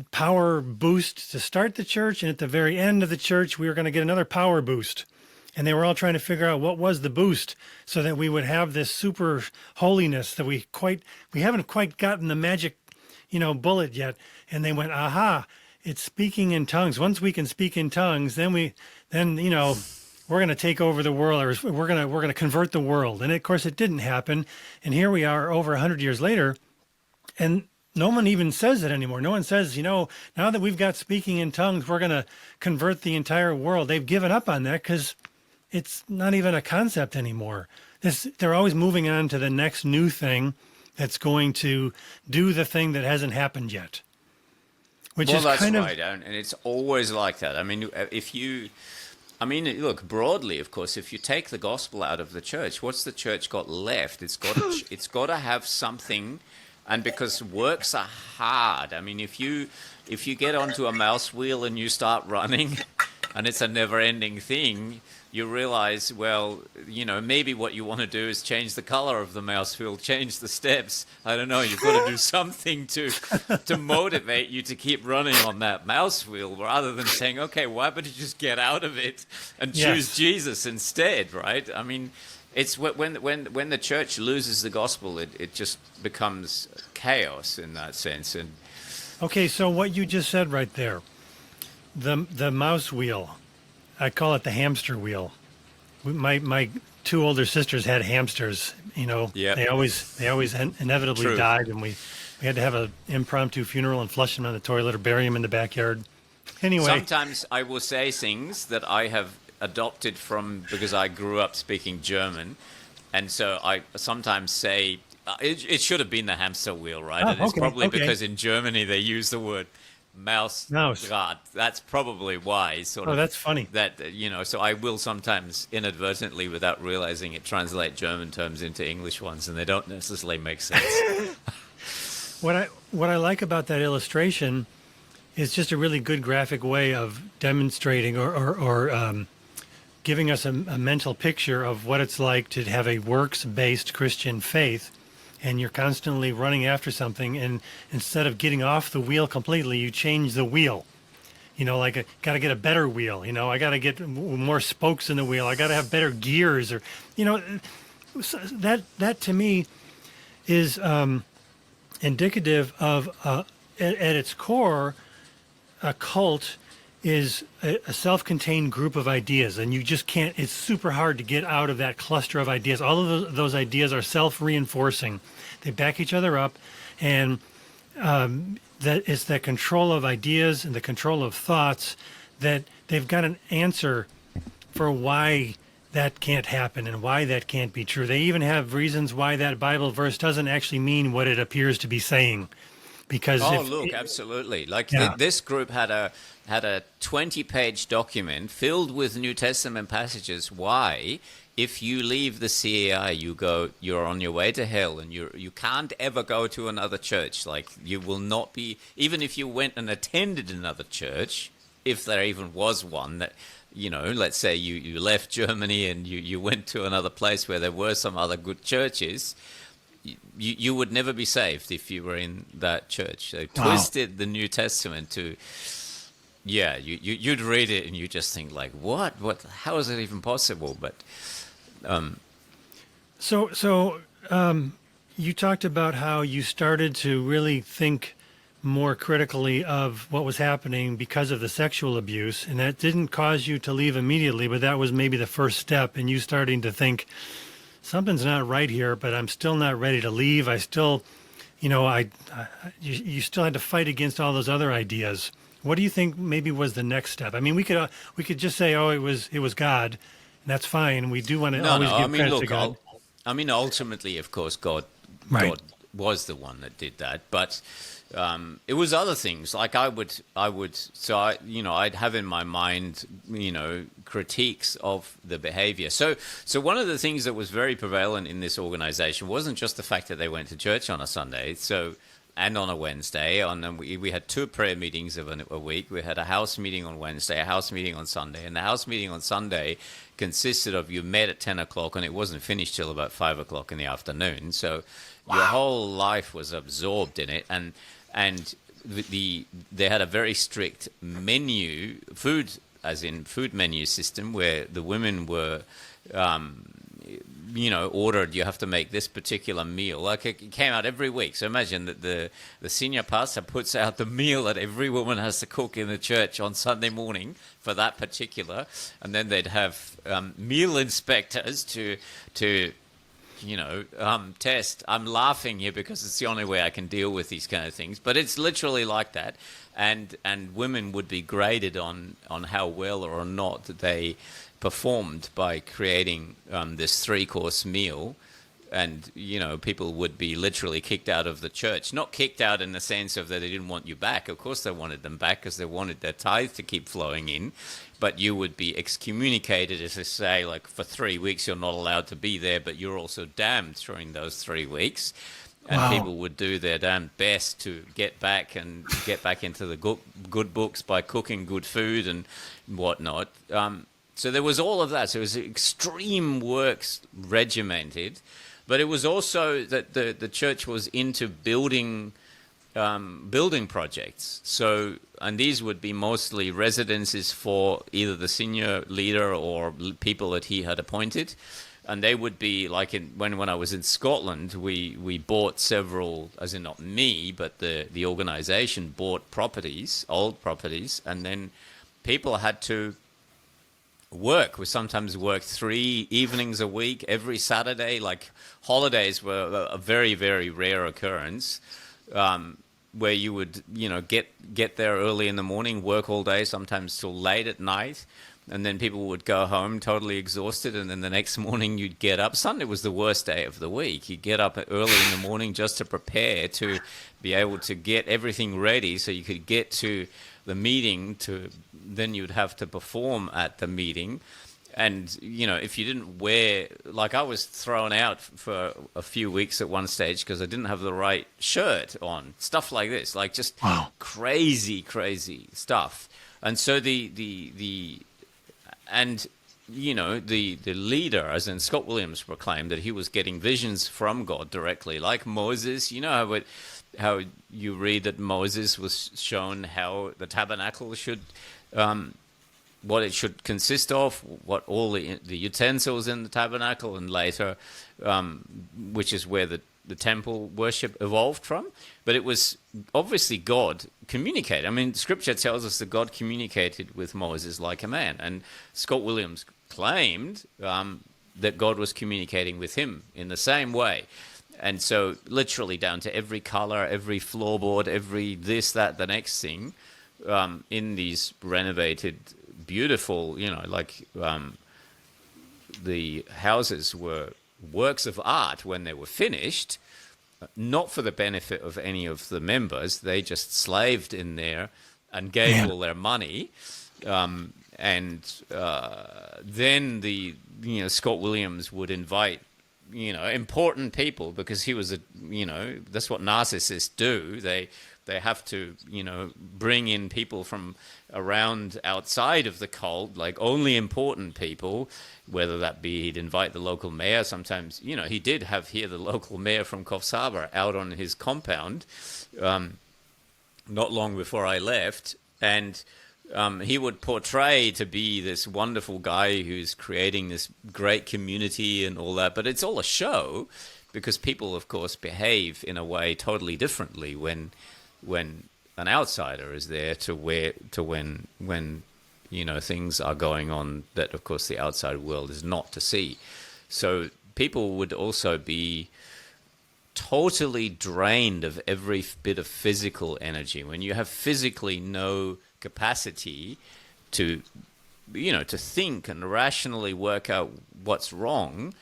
power boost to start the church. And at the very end of the church, we were going to get another power boost. And they were all trying to figure out what was the boost so that we would have this super holiness that we haven't quite gotten the magic, you know, bullet yet. And they went, aha, it's speaking in tongues. Once we can speak in tongues, then you know, we're going to take over the world, or we're going to convert the world. And of course it didn't happen. And here we are over 100 years later, and no one even says it anymore. No one says, you know, now that we've got speaking in tongues, we're going to convert the entire world. They've given up on that because it's not even a concept anymore. They're always moving on to the next new thing that's going to do the thing that hasn't happened yet. That's right, and it's always like that. I mean, look, broadly, of course, if you take the gospel out of the church, what's the church got left? It's got to have something, and because works are hard. I mean, if you get onto a mouse wheel and you start running, and it's a never-ending thing, you realize, well, you know, maybe what you want to do is change the color of the mouse wheel, change the steps. I don't know. You've got to do something to motivate you to keep running on that mouse wheel, rather than saying, okay, why don't you just get out of it and choose Jesus instead, right? I mean, it's when the church loses the gospel, it just becomes chaos in that sense. And okay, so what you just said right there, the mouse wheel. I call it the hamster wheel. My two older sisters had hamsters. You know, they always inevitably died, and we had to have an impromptu funeral and flush them on the toilet or bury them in the backyard. Anyway, sometimes I will say things that I have adopted because I grew up speaking German, and so I sometimes say it should have been the hamster wheel, right? And it's probably because in Germany they use the word Mouse. Mouse. God, that's probably why. Sort of. Oh, that's funny. That so I will sometimes inadvertently, without realizing it, translate German terms into English ones, and they don't necessarily make sense. What I like about that illustration is just a really good graphic way of demonstrating or giving us a mental picture of what it's like to have a works-based Christian faith, and you're constantly running after something, and instead of getting off the wheel completely, you change the wheel. Like got to get a better wheel. I got to get more spokes in the wheel. I got to have better gears, or so that to me is indicative of at its core, a cult is a self-contained group of ideas, and you just can't. It's super hard to get out of that cluster of ideas. All of those ideas are self-reinforcing. They back each other up, and that it's that control of ideas and the control of thoughts that they've got an answer for why that can't happen and why that can't be true. They even have reasons why that Bible verse doesn't actually mean what it appears to be saying. Because absolutely. Like Yeah. this group had a 20-page document filled with New Testament passages. Why, if you leave the CAI, you're on your way to hell, and you can't ever go to another church. Like, you will not be, even if you went and attended another church, if there even was one that. Let's say you left Germany and you went to another place where there were some other good churches, you would never be saved if you were in that church. They twisted the New Testament to, you'd read it and you just think like, what, how is it even possible? But, So you talked about how you started to really think more critically of what was happening because of the sexual abuse, and that didn't cause you to leave immediately, but that was maybe the first step in you starting to think something's not right here, but I'm still not ready to leave. I still, you still had to fight against all those other ideas. What do you think maybe was the next step? I mean, we could just say, oh, it was God, and that's fine. We do want to always give credit to God. Ultimately, of course, God was the one that did that, but it was other things. Like I'd have in my mind, critiques of the behavior. So one of the things that was very prevalent in this organization wasn't just the fact that they went to church on a Sunday, and on a Wednesday. And we had 2 prayer meetings a week. We had a house meeting on Wednesday, a house meeting on Sunday, and the house meeting on Sunday consisted of, you met at 10 o'clock and it wasn't finished till about 5 o'clock in the afternoon. So your whole life was absorbed in it, and they had a very strict menu, food menu system, where the women were, ordered, you have to make this particular meal. Like, it came out every week. So imagine that the senior pastor puts out the meal that every woman has to cook in the church on Sunday morning for that particular, and then they'd have meal inspectors to test. I'm laughing here because it's the only way I can deal with these kind of things, but it's literally like that. And women would be graded on how well or not they performed by creating this 3-course meal. And, people would be literally kicked out of the church. Not kicked out in the sense of that they didn't want you back. Of course they wanted them back because they wanted their tithe to keep flowing in. But you would be excommunicated, as I say, like, for 3 weeks you're not allowed to be there, but you're also damned during those 3 weeks. And people would do their damn best to get back into the good books by cooking good food and whatnot. So there was all of that. So it was extreme works regimented. But it was also that the church was into building projects. So, and these would be mostly residences for either the senior leader or people that he had appointed. And they would be like, when I was in Scotland, we bought several, as in not me, but the organization bought properties, old properties, and then people had to work. We sometimes worked 3 evenings a week, every Saturday. Like, holidays were a very, very rare occurrence, where you would, get there early in the morning, work all day, sometimes till late at night. and then people would go home totally exhausted, and then the next morning you'd get up. Sunday was the worst day of the week. You'd get up early in the morning just to prepare to be able to get everything ready so you could get to the meeting, then you'd have to perform at the meeting. And, you know, if you didn't wear, like I was thrown out for a few weeks at one stage because I didn't have the right shirt on, stuff like this, like just crazy, crazy stuff. And so the leader, as in Scott Williams, proclaimed that he was getting visions from God directly, like Moses. You know how you read that Moses was shown how the tabernacle should, what it should consist of, what all the utensils in the tabernacle, and later, which is where the temple worship evolved from. But it was obviously God communicated. I mean, Scripture tells us that God communicated with Moses like a man, and Scott Williams claimed that God was communicating with him in the same way. And so literally down to every color, every floorboard, every this, that, the next thing, in these renovated, beautiful, you know, like the houses were works of art when they were finished, not for the benefit of any of the members. They just slaved in there and gave all their money. Then Scott Williams would invite, you know, important people, because he was that's what narcissists do. They have to, you know, bring in people from around outside of the cult, like only important people, whether that be he'd invite the local mayor. Sometimes, you know, he did have here the local mayor from Kozar out on his compound not long before I left. And he would portray to be this wonderful guy who's creating this great community and all that. But it's all a show, because people, of course, behave in a way totally differently when an outsider is there to when you know, things are going on that, of course, the outside world is not to see. So people would also be totally drained of every bit of physical energy. When you have physically no capacity to, you know, to think and rationally work out what's wrong,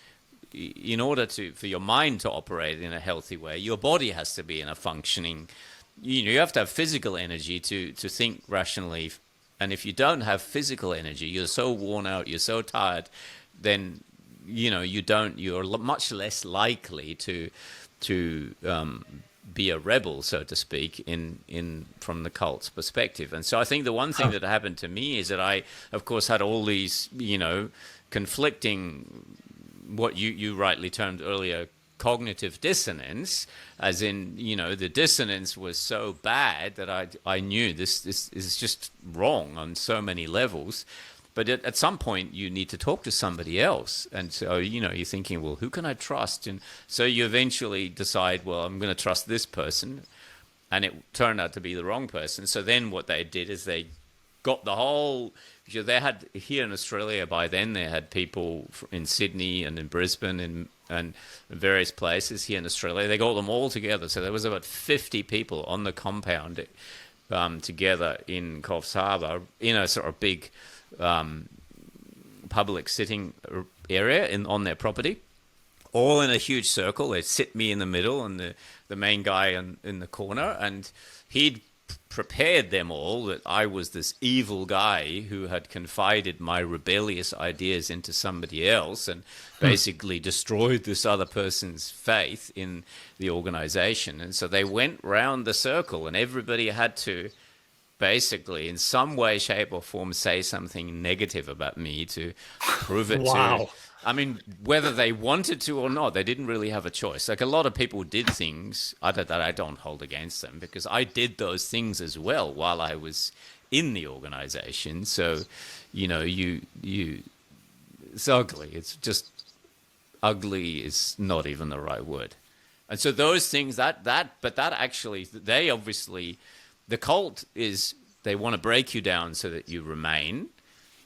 in order for your mind to operate in a healthy way, your body has to be in a functioning. You have to have physical energy to think rationally. And if you don't have physical energy, you're so worn out, you're so tired, then, you know, you're much less likely to be a rebel, so to speak, from the cult's perspective. And so I think the one thing that happened to me is that I, of course, had all these, you know, conflicting, what you rightly termed earlier, cognitive dissonance, as in, you know, the dissonance was so bad that I knew this is just wrong on so many levels. But at some point you need to talk to somebody else. And so, you know, you're thinking, well, who can I trust? And so you eventually decide, well, I'm going to trust this person. And it turned out to be the wrong person. So then what they did is they got the whole, they had here in Australia by then, they had people in Sydney and in Brisbane and various places here in Australia. They got them all together. So there was about 50 people on the compound together in Coffs Harbour in a sort of big public sitting area on their property, all in a huge circle. They'd sit me in the middle and the main guy in the corner, and he'd prepared them all that I was this evil guy who had confided my rebellious ideas into somebody else and basically destroyed this other person's faith in the organization. And so they went round the circle, and everybody had to basically in some way, shape or form say something negative about me to prove it to. I mean, whether they wanted to or not, they didn't really have a choice. Like, a lot of people did things that I don't hold against them, because I did those things as well while I was in the organization. So, you know, it's ugly. It's just, ugly is not even the right word. And so those things but that actually, they obviously, the cult is, they want to break you down so that you remain.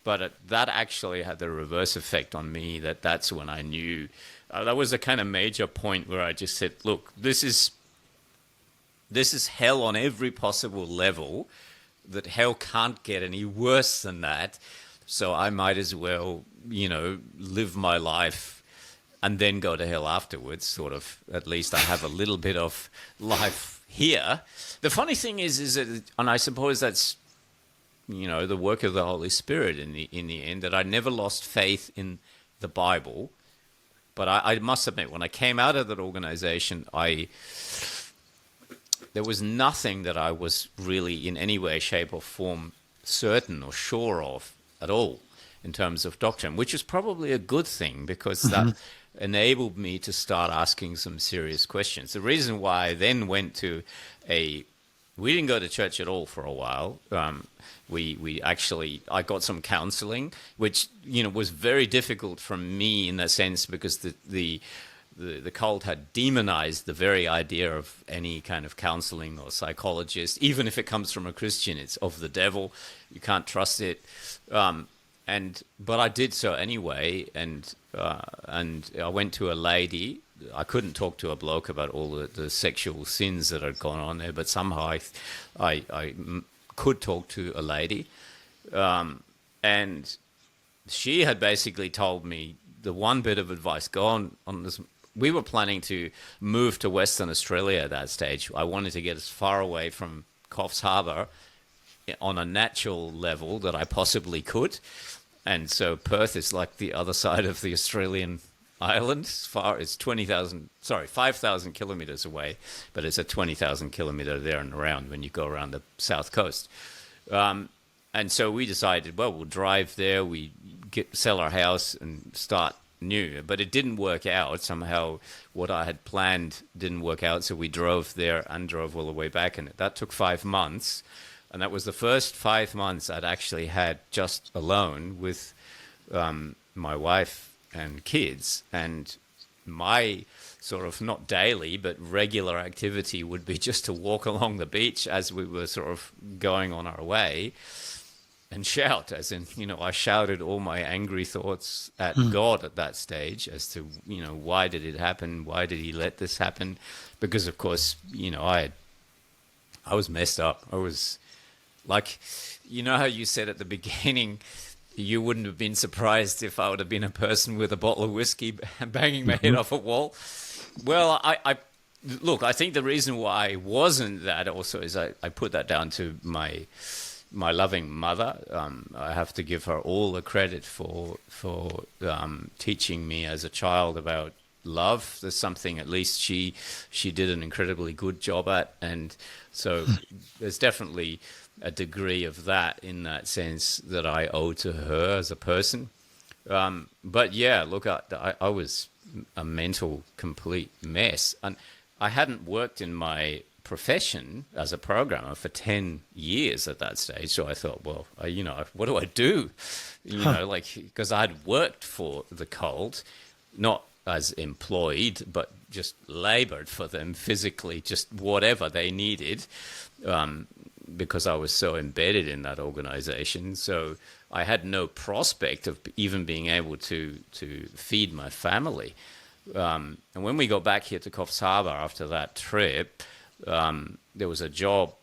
But that actually had the reverse effect on me. That's when I knew. That was a kind of major point where I just said, look, this is hell on every possible level, that hell can't get any worse than that. So I might as well, live my life and then go to hell afterwards, sort of. At least I have a little bit of life here. The funny thing is that, and I suppose that's, the work of the Holy Spirit in the end, that I never lost faith in the Bible. But I must admit, when I came out of that organization, there was nothing that I was really in any way, shape, or form certain or sure of at all in terms of doctrine, which is probably a good thing, because that enabled me to start asking some serious questions. The reason why I then went to we didn't go to church at all for a while. I got some counseling, which, was very difficult for me in that sense, because the cult had demonized the very idea of any kind of counseling or psychologist. Even if it comes from a Christian, it's of the devil. You can't trust it. But I did so anyway, and I went to a lady. I couldn't talk to a bloke about all the sexual sins that had gone on there, but somehow I could talk to a lady, and she had basically told me the one bit of advice: go on this. We were planning to move to Western Australia at that stage. I wanted to get as far away from Coffs Harbour on a natural level that I possibly could. And so Perth is like the other side of the Australian island. It's 5,000 kilometres away, but it's a 20,000 kilometre there and around when you go around the south coast. And so we decided, well, we'll drive there, sell our house and start new. But it didn't work out. Somehow what I had planned didn't work out, so we drove there and drove all the way back, and that took 5 months. And that was the first 5 months I'd actually had just alone with my wife and kids. And my sort of, not daily, but regular activity would be just to walk along the beach as we were sort of going on our way and shout, as in, I shouted all my angry thoughts at God at that stage as to, why did it happen? Why did he let this happen? Because, of course, I was messed up. I was like, how you said at the beginning, you wouldn't have been surprised if I would have been a person with a bottle of whiskey banging my head off a wall. Well, I think the reason why I wasn't that also is I put that down to my loving mother. I have to give her all the credit for teaching me as a child about love. There's something at least she did an incredibly good job at, and so there's definitely a degree of that in that sense that I owe to her as a person. But yeah, look, I was a mental complete mess, and I hadn't worked in my profession as a programmer for 10 years at that stage. So I thought, well, what do I do? Because I'd worked for the cult, not as employed, but just labored for them physically, just whatever they needed, because I was so embedded in that organization. So I had no prospect of even being able to feed my family. And when we got back here to Coffs Harbour after that trip, there was a job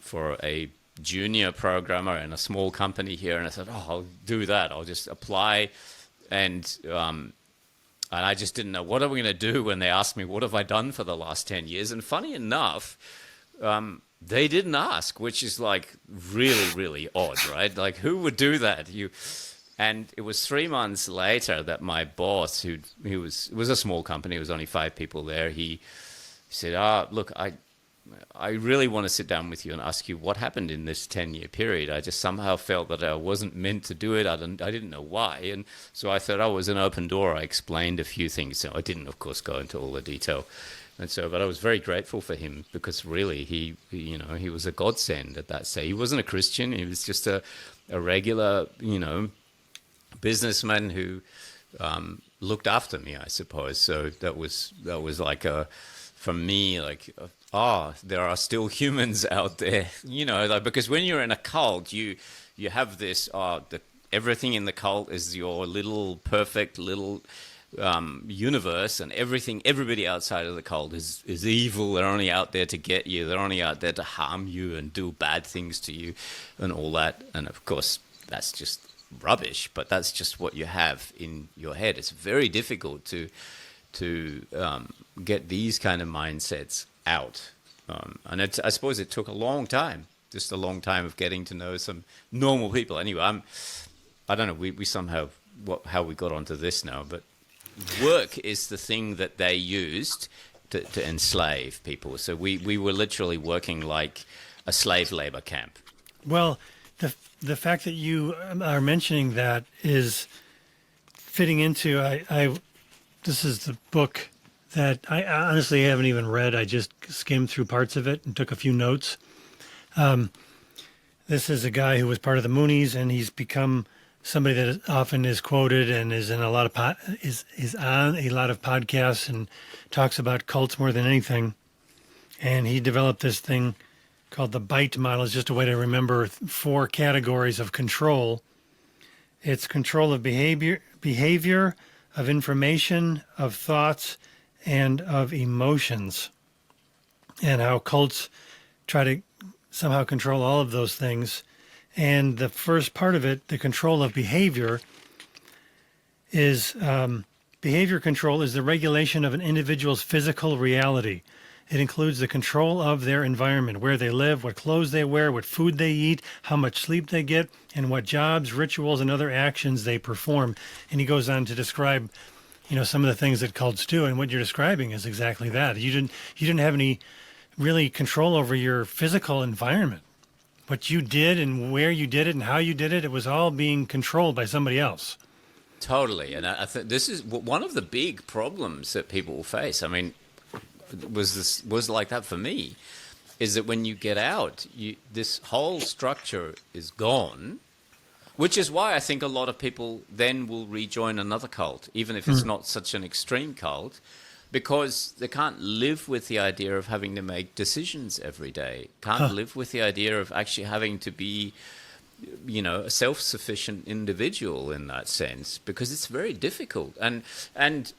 for a junior programmer in a small company here, and I said, I'll do that. I'll just apply. And I just didn't know, what are we going to do when they asked me, what have I done for the last 10 years? And funny enough, they didn't ask, which is like really, really odd, right? Like, who would do that? And it was 3 months later that my boss, it was a small company, it was only 5 people there, he said, look, I really want to sit down with you and ask you what happened in this 10-year period. I just somehow felt that I wasn't meant to do it. I didn't know why. And so I thought, it was an open door. I explained a few things. So I didn't, of course, go into all the detail. And so, but I was very grateful for him, because really he was a godsend at that stage. He wasn't a Christian. He was just a regular, businessman who looked after me, I suppose. So that was like for me, like, there are still humans out there, because when you're in a cult, you have this, everything in the cult is your little perfect little universe, and everybody outside of the cult is evil. They're only out there to get you. They're only out there to harm you and do bad things to you and all that. And of course, that's just rubbish, but that's just what you have in your head. It's very difficult to get these kind of mindsets out. And I suppose it took a long time, just a long time of getting to know some normal people. Anyway, I don't know, we somehow, how we got onto this now, but work is the thing that they used to enslave people. So we were literally working like a slave labor camp. Well, the fact that you are mentioning that is fitting into, this is the book that I honestly haven't even read. I just skimmed through parts of it and took a few notes. This is a guy who was part of the Moonies, and he's become somebody that often is quoted and is in a lot of is on a lot of podcasts and talks about cults more than anything. And he developed this thing called the BITE model. It's just a way to remember 4 categories of control. It's control of behavior, of information, of thoughts, and of emotions, and how cults try to somehow control all of those things. And the first part of it, the control of behavior, is behavior control is the regulation of an individual's physical reality. It includes the control of their environment, where they live, what clothes they wear, what food they eat, how much sleep they get, and what jobs, rituals, and other actions they perform. And he goes on to describe, some of the things that cults do, and what you're describing is exactly that. You didn't have any really control over your physical environment. What you did and where you did it and how you did it, it was all being controlled by somebody else. Totally, and I think this is one of the big problems that people will face. I mean, was like that for me, is that when you get out, this whole structure is gone. Which is why I think a lot of people then will rejoin another cult, even if it's not such an extreme cult, because they can't live with the idea of having to make decisions every day, can't live with the idea of actually having to be, a self-sufficient individual in that sense, because it's very difficult. And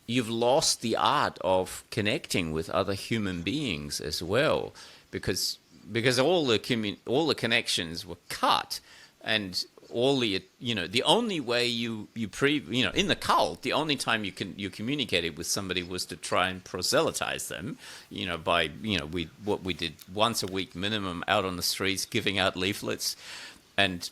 you've lost the art of connecting with other human beings as well, because all the connections were cut, and all the the only way in the cult, the only time you communicated with somebody was to try and proselytize them, by what we did once a week minimum out on the streets, giving out leaflets, and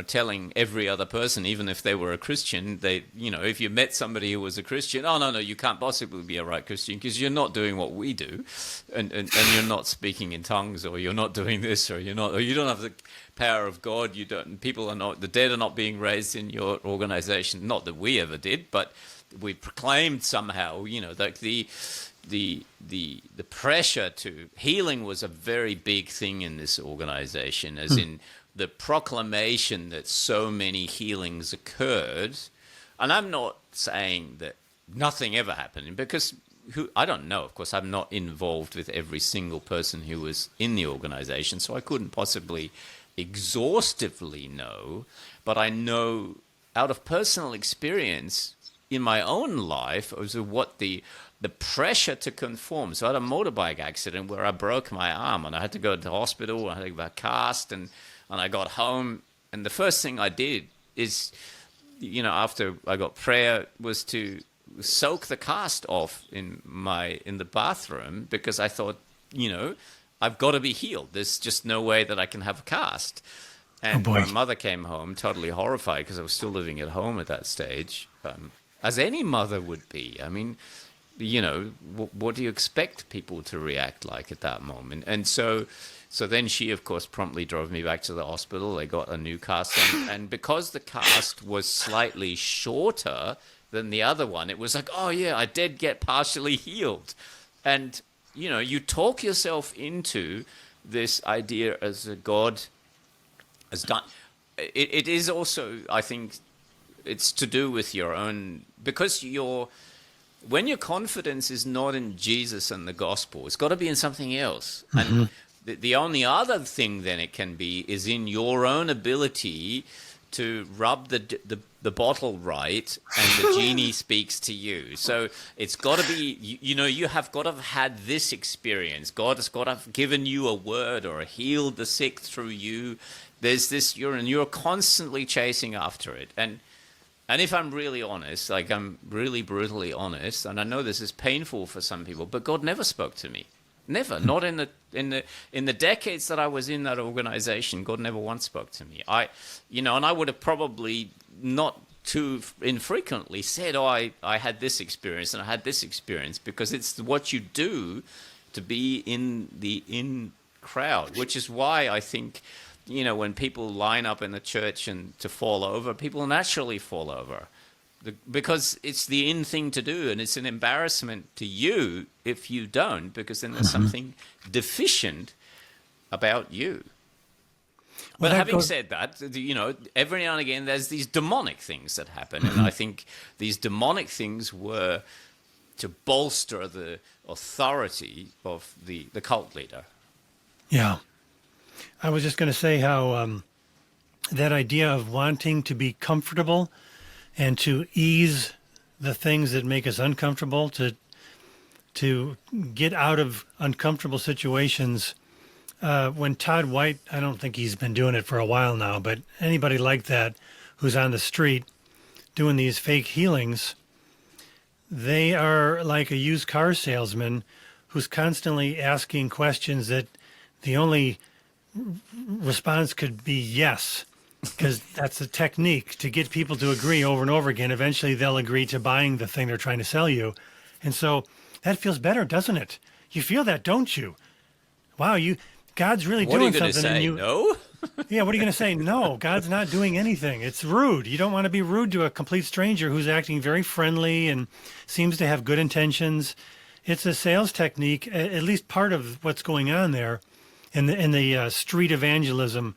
telling every other person, even if they were a Christian, if you met somebody who was a Christian, no, you can't possibly be a right Christian because you're not doing what we do, and you're not speaking in tongues, or you're not doing this, or you don't have the power of God. You don't. The dead are not being raised in your organization. Not that we ever did, but we proclaimed somehow. Like the pressure to healing was a very big thing in this organization, as in the proclamation that so many healings occurred. And I'm not saying that nothing ever happened, because I don't know. Of course, I'm not involved with every single person who was in the organization, so I couldn't possibly exhaustively know. But I know out of personal experience in my own life as to what the pressure to conform. So I had a motorbike accident where I broke my arm, and I had to go to the hospital. I had to get a cast, and I got home, and the first thing I did is, after I got prayer, was to soak the cast off in the bathroom, because I thought, I've got to be healed. There's just no way that I can have a cast. And my mother came home totally horrified, because I was still living at home at that stage, as any mother would be. I mean, what do you expect people to react like at that moment? And so then she, of course, promptly drove me back to the hospital. They got a new cast, and because the cast was slightly shorter than the other one, it was like, oh yeah, I did get partially healed. And you talk yourself into this idea as a God has done. It is also, I think, it's to do with your own, because when your confidence is not in Jesus and the gospel, it's got to be in something else. And the only other thing then it can be is in your own ability to rub the bottle right, and the genie speaks to you. So it's got to be, you have got to have had this experience. God has got to have given you a word or healed the sick through you. There's this, you're constantly chasing after it. And if I'm really honest, like I'm really brutally honest, and I know this is painful for some people, but God never spoke to me. Never. Not in the decades that I was in that organization, God never once spoke to me. And I would have probably not too infrequently said, oh, I had this experience and I had this experience, because it's what you do to be in the crowd, which is why I think, when people line up in the church and to fall over, people naturally fall over. Because it's the in thing to do, and it's an embarrassment to you if you don't, because then there's something deficient about you. But having said that, every now and again there's these demonic things that happen, and I think these demonic things were to bolster the authority of the cult leader. Yeah. I was just going to say how that idea of wanting to be comfortable and to ease the things that make us uncomfortable, to get out of uncomfortable situations. When Todd White, I don't think he's been doing it for a while now, but anybody like that who's on the street doing these fake healings, they are like a used car salesman who's constantly asking questions that the only response could be yes, because that's a technique to get people to agree over and over again. Eventually they'll agree to buying the thing they're trying to sell you. And so that feels better, doesn't it? You feel that, don't you? Wow, God's really doing something. What are you going to say, no? Yeah, what are you going to say? No, God's not doing anything. It's rude. You don't want to be rude to a complete stranger who's acting very friendly and seems to have good intentions. It's a sales technique, at least part of what's going on there in the street evangelism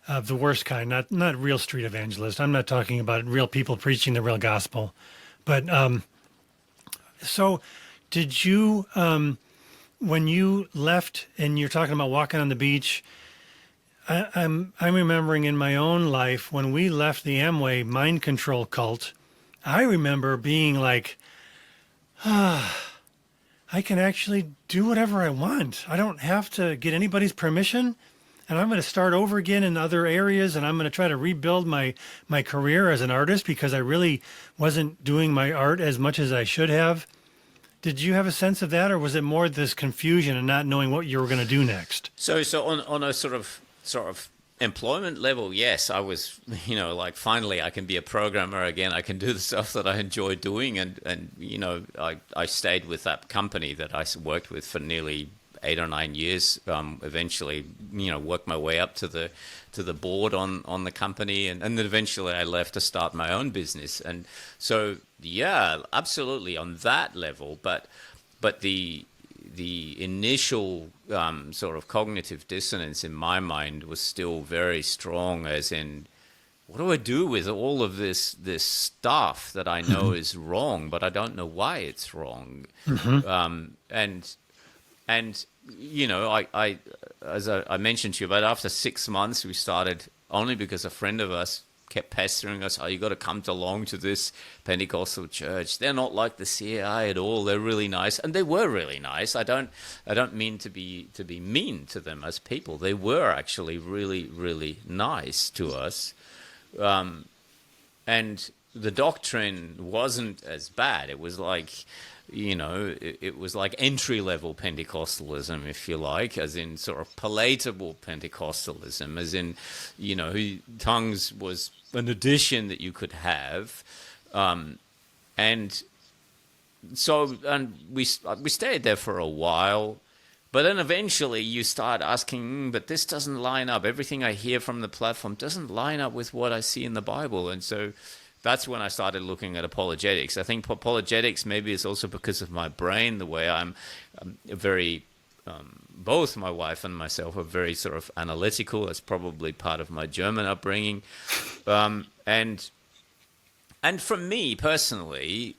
of the worst kind, not real street evangelist. I'm not talking about real people preaching the real gospel. But so did you, when you left and you're talking about walking on the beach, I'm remembering in my own life when we left the Amway mind control cult, I remember being like, I can actually do whatever I want. I don't have to get anybody's permission, and I'm going to start over again in other areas, and I'm going to try to rebuild my career as an artist because I really wasn't doing my art as much as I should have. Did you have a sense of that, or was it more this confusion and not knowing what you were going to do next? So on a sort of employment level, yes, I was, like finally I can be a programmer again. I can do the stuff that I enjoy doing, and I stayed with that company that I worked with for nearly 8 or 9 years. Eventually, worked my way up to the board on the company, and then eventually I left to start my own business. And so, yeah, absolutely on that level, but the initial sort of cognitive dissonance in my mind was still very strong, as in, what do I do with all of this stuff that I know is wrong, but I don't know why it's wrong? And I as I mentioned to you, but after 6 months, we started, only because a friend of us kept pestering us, you got to come along to this Pentecostal church. They're not like the CAI at all. They're really nice. And they were really nice. I don't mean to be mean to them as people. They were actually really, really nice to us. And the doctrine wasn't as bad. It was like, it was like entry-level Pentecostalism, if you like, as in sort of palatable Pentecostalism, as in, tongues was an addition that you could have. And we stayed there for a while, but then eventually you start asking, but this doesn't line up. Everything I hear from the platform doesn't line up with what I see in the Bible. And so that's when I started looking at apologetics. I think apologetics maybe is also because of my brain, the way I'm very, both my wife and myself are very sort of analytical. That's probably part of my German upbringing. And for me personally,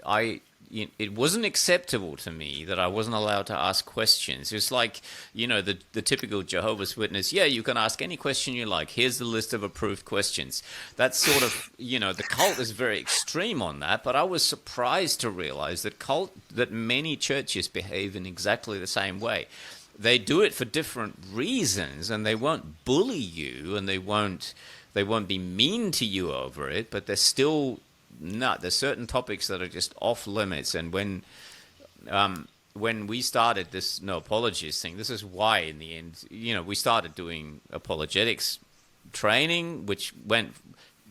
it wasn't acceptable to me that I wasn't allowed to ask questions. It's like, the typical Jehovah's Witness, yeah, you can ask any question you like. Here's the list of approved questions. That's sort of, the cult is very extreme on that, but I was surprised to realize that many churches behave in exactly the same way. they do it for different reasons, and they won't bully you, and they won't be mean to you over it, but they're still not. There's certain topics that are just off limits. And when we started this no apologies thing, this is why in the end, we started doing apologetics training, which went,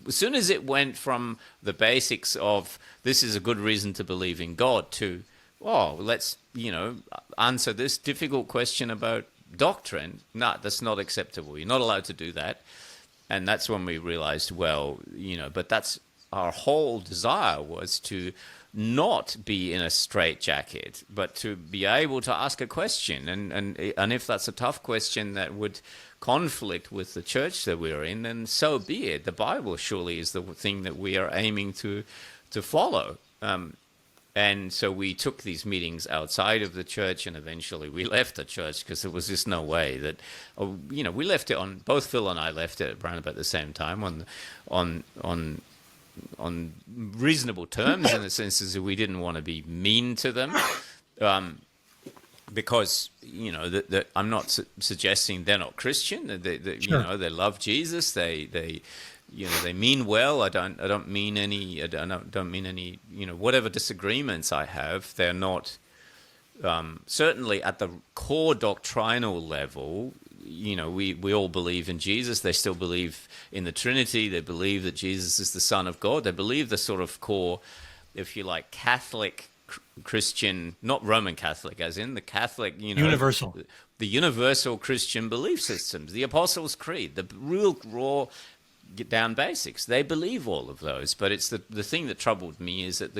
as soon as it went from the basics of this is a good reason to believe in God to, let's, answer this difficult question about doctrine. No, that's not acceptable. You're not allowed to do that. And that's when we realized, but that's our whole desire, was to not be in a straitjacket, but to be able to ask a question. And if that's a tough question that would conflict with the church that we're in, then so be it. The Bible surely is the thing that we are aiming to follow. And so we took these meetings outside of the church, and eventually we left the church because there was just no way that, we left it on, both Phil and I left it around about the same time on reasonable terms, in the sense that we didn't want to be mean to them, because that I'm not suggesting they're not Christian. Sure. They love Jesus. They mean well. I don't mean any. Whatever disagreements I have, they're not. Certainly at the core doctrinal level, we all believe in Jesus. They still believe in the Trinity. They believe that Jesus is the Son of God. They believe the sort of core, if you like, Catholic Christian, not Roman Catholic, as in the Catholic, Universal. The universal Christian belief systems, the Apostles' Creed, the real raw get down basics. They believe all of those. But it's the thing that troubled me is that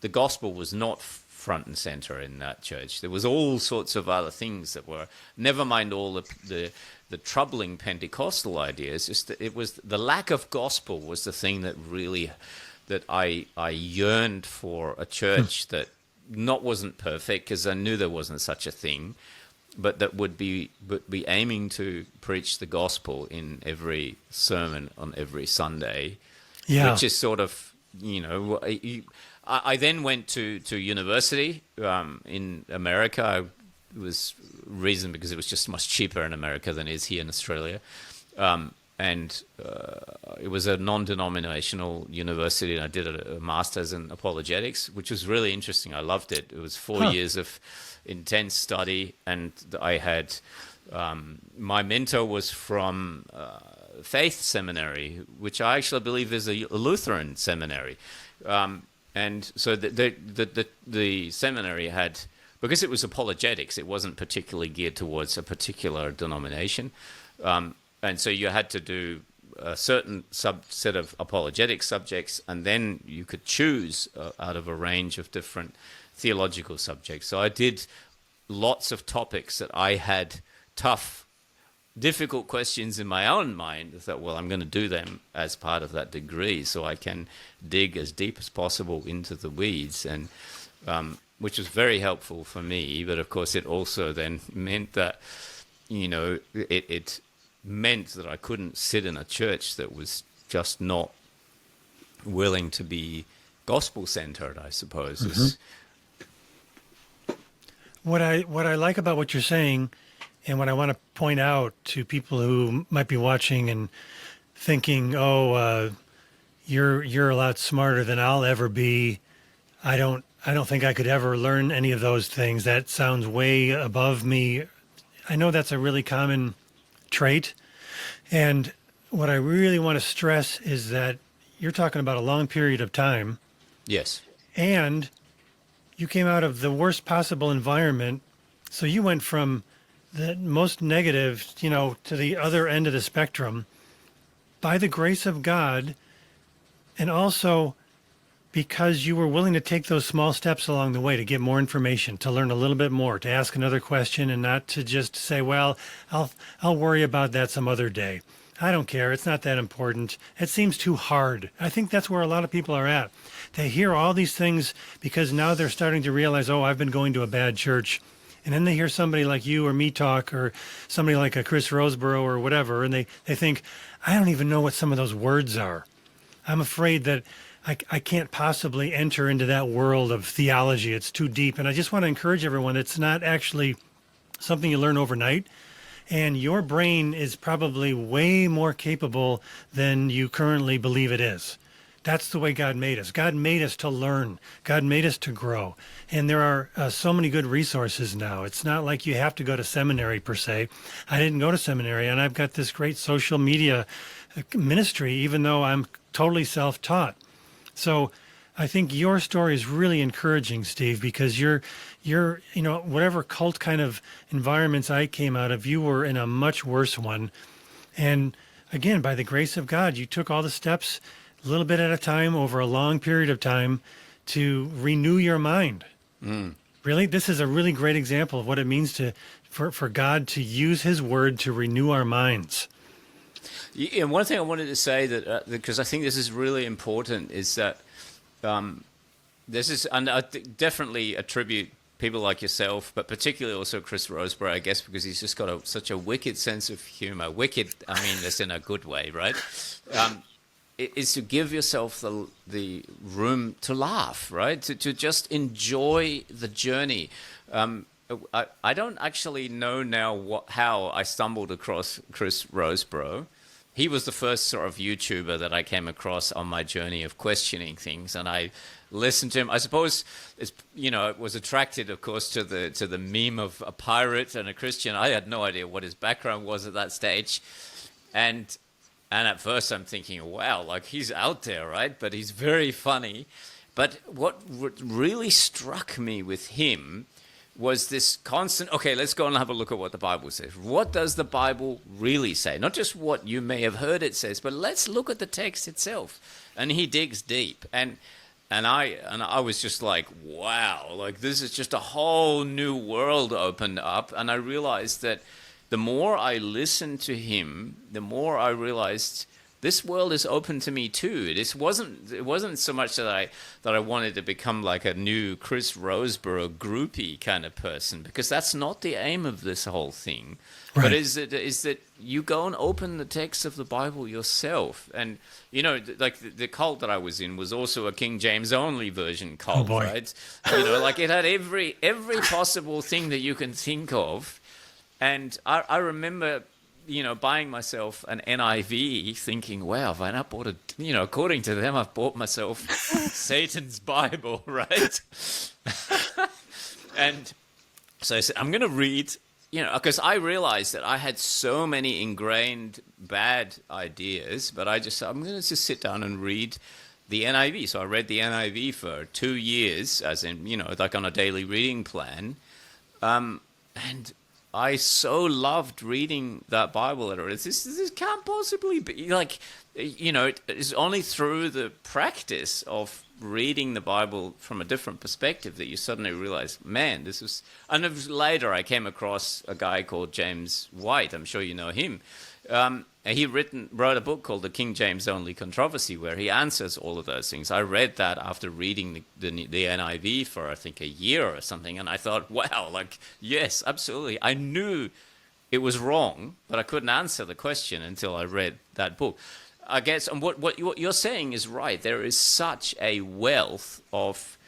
the gospel was not front and center in that church. There was all sorts of other things that were, never mind all the troubling Pentecostal ideas. Just that it was the lack of gospel was the thing that really, that I yearned for a church that wasn't perfect, because I knew there wasn't such a thing, but that would be aiming to preach the gospel in every sermon on every Sunday, which is sort of, I then went to university in America. It was reason because it was just much cheaper in America than it is here in Australia. And it was a non-denominational university, and I did a master's in apologetics, which was really interesting. I loved it. It was 4 years of intense study, and I had my mentor was from Faith Seminary, which I actually believe is a Lutheran seminary. And so the seminary had, because it was apologetics, it wasn't particularly geared towards a particular denomination. And so you had to do a certain subset of apologetic subjects, and then you could choose out of a range of different theological subjects. So I did lots of topics that I had tough, difficult questions in my own mind. I thought, well, I'm going to do them as part of that degree so I can dig as deep as possible into the weeds, and which was very helpful for me. But of course, it also then meant that, it meant that I couldn't sit in a church that was just not willing to be gospel-centered, I suppose. Mm-hmm. What I like about what you're saying, and what I want to point out to people who might be watching and thinking, you're a lot smarter than I'll ever be. I don't think I could ever learn any of those things. That sounds way above me. I know that's a really common trait. And what I really want to stress is that you're talking about a long period of time. Yes. And you came out of the worst possible environment. So you went from the most negative, to the other end of the spectrum by the grace of God. And also because you were willing to take those small steps along the way to get more information, to learn a little bit more, to ask another question, and not to just say, well, I'll worry about that some other day. I don't care. It's not that important. It seems too hard. I think that's where a lot of people are at. They hear all these things because now they're starting to realize, I've been going to a bad church. And then they hear somebody like you or me talk, or somebody like a Chris Roseborough or whatever, and they think, I don't even know what some of those words are. I'm afraid that I can't possibly enter into that world of theology. It's too deep. And I just want to encourage everyone, it's not actually something you learn overnight. And your brain is probably way more capable than you currently believe it is. That's the way God made us. God made us to learn. God made us to grow. And there are so many good resources now. It's not like you have to go to seminary per se. I didn't go to seminary, and I've got this great social media ministry, even though I'm totally self-taught. So I think your story is really encouraging, Steve, because you're, whatever cult kind of environments I came out of, you were in a much worse one. And again, by the grace of God, you took all the steps a little bit at a time over a long period of time to renew your mind. Really, this is a really great example of what it means for God to use his word to renew our minds. Yeah, one thing I wanted to say that because I think this is really important is that this is, and I definitely attribute people like yourself, but particularly also Chris Roseborough, I guess, because he's just got such a wicked sense of humor. Wicked, I mean this in a good way, right? Is to give yourself the room to laugh, right? To just enjoy the journey. I don't actually know now how I stumbled across Chris Roseborough. He was the first sort of YouTuber that I came across on my journey of questioning things, and I listened to him. I suppose it was attracted, of course, to the meme of a pirate and a Christian. I had no idea what his background was at that stage, and at first I'm thinking, wow, like he's out there, right? But he's very funny. But what really struck me with him was this constant, okay, let's go and have a look at what the Bible says. What does the Bible really say? Not just what you may have heard it says, but let's look at the text itself. And he digs deep. And I was just like, wow, like this is just a whole new world opened up. And I realized that the more I listened to him, the more I realized this world is open to me too. It wasn't so much that I wanted to become like a new Chris Roseborough groupie kind of person, because that's not the aim of this whole thing. Right. But is that you go and open the text of the Bible yourself. And like the cult that I was in was also a King James only version cult, right? Like it had every possible thing that you can think of. And I remember buying myself an NIV, thinking, wow, if I not bought according to them, I've bought myself Satan's Bible, right? And so I said, I'm going to read, because I realized that I had so many ingrained bad ideas, but I'm going to just sit down and read the NIV. So I read the NIV for 2 years, as in, like on a daily reading plan. And I so loved reading that Bible letter. This can't possibly be like, it's only through the practice of reading the Bible from a different perspective that you suddenly realize, man, this is. And it was later I came across a guy called James White. I'm sure you know him. He wrote a book called The King James Only Controversy, where he answers all of those things. I read that after reading the NIV for, I think, a year or something, and I thought, wow, like, yes, absolutely. I knew it was wrong, but I couldn't answer the question until I read that book. I guess, and what you're saying is right. There is such a wealth of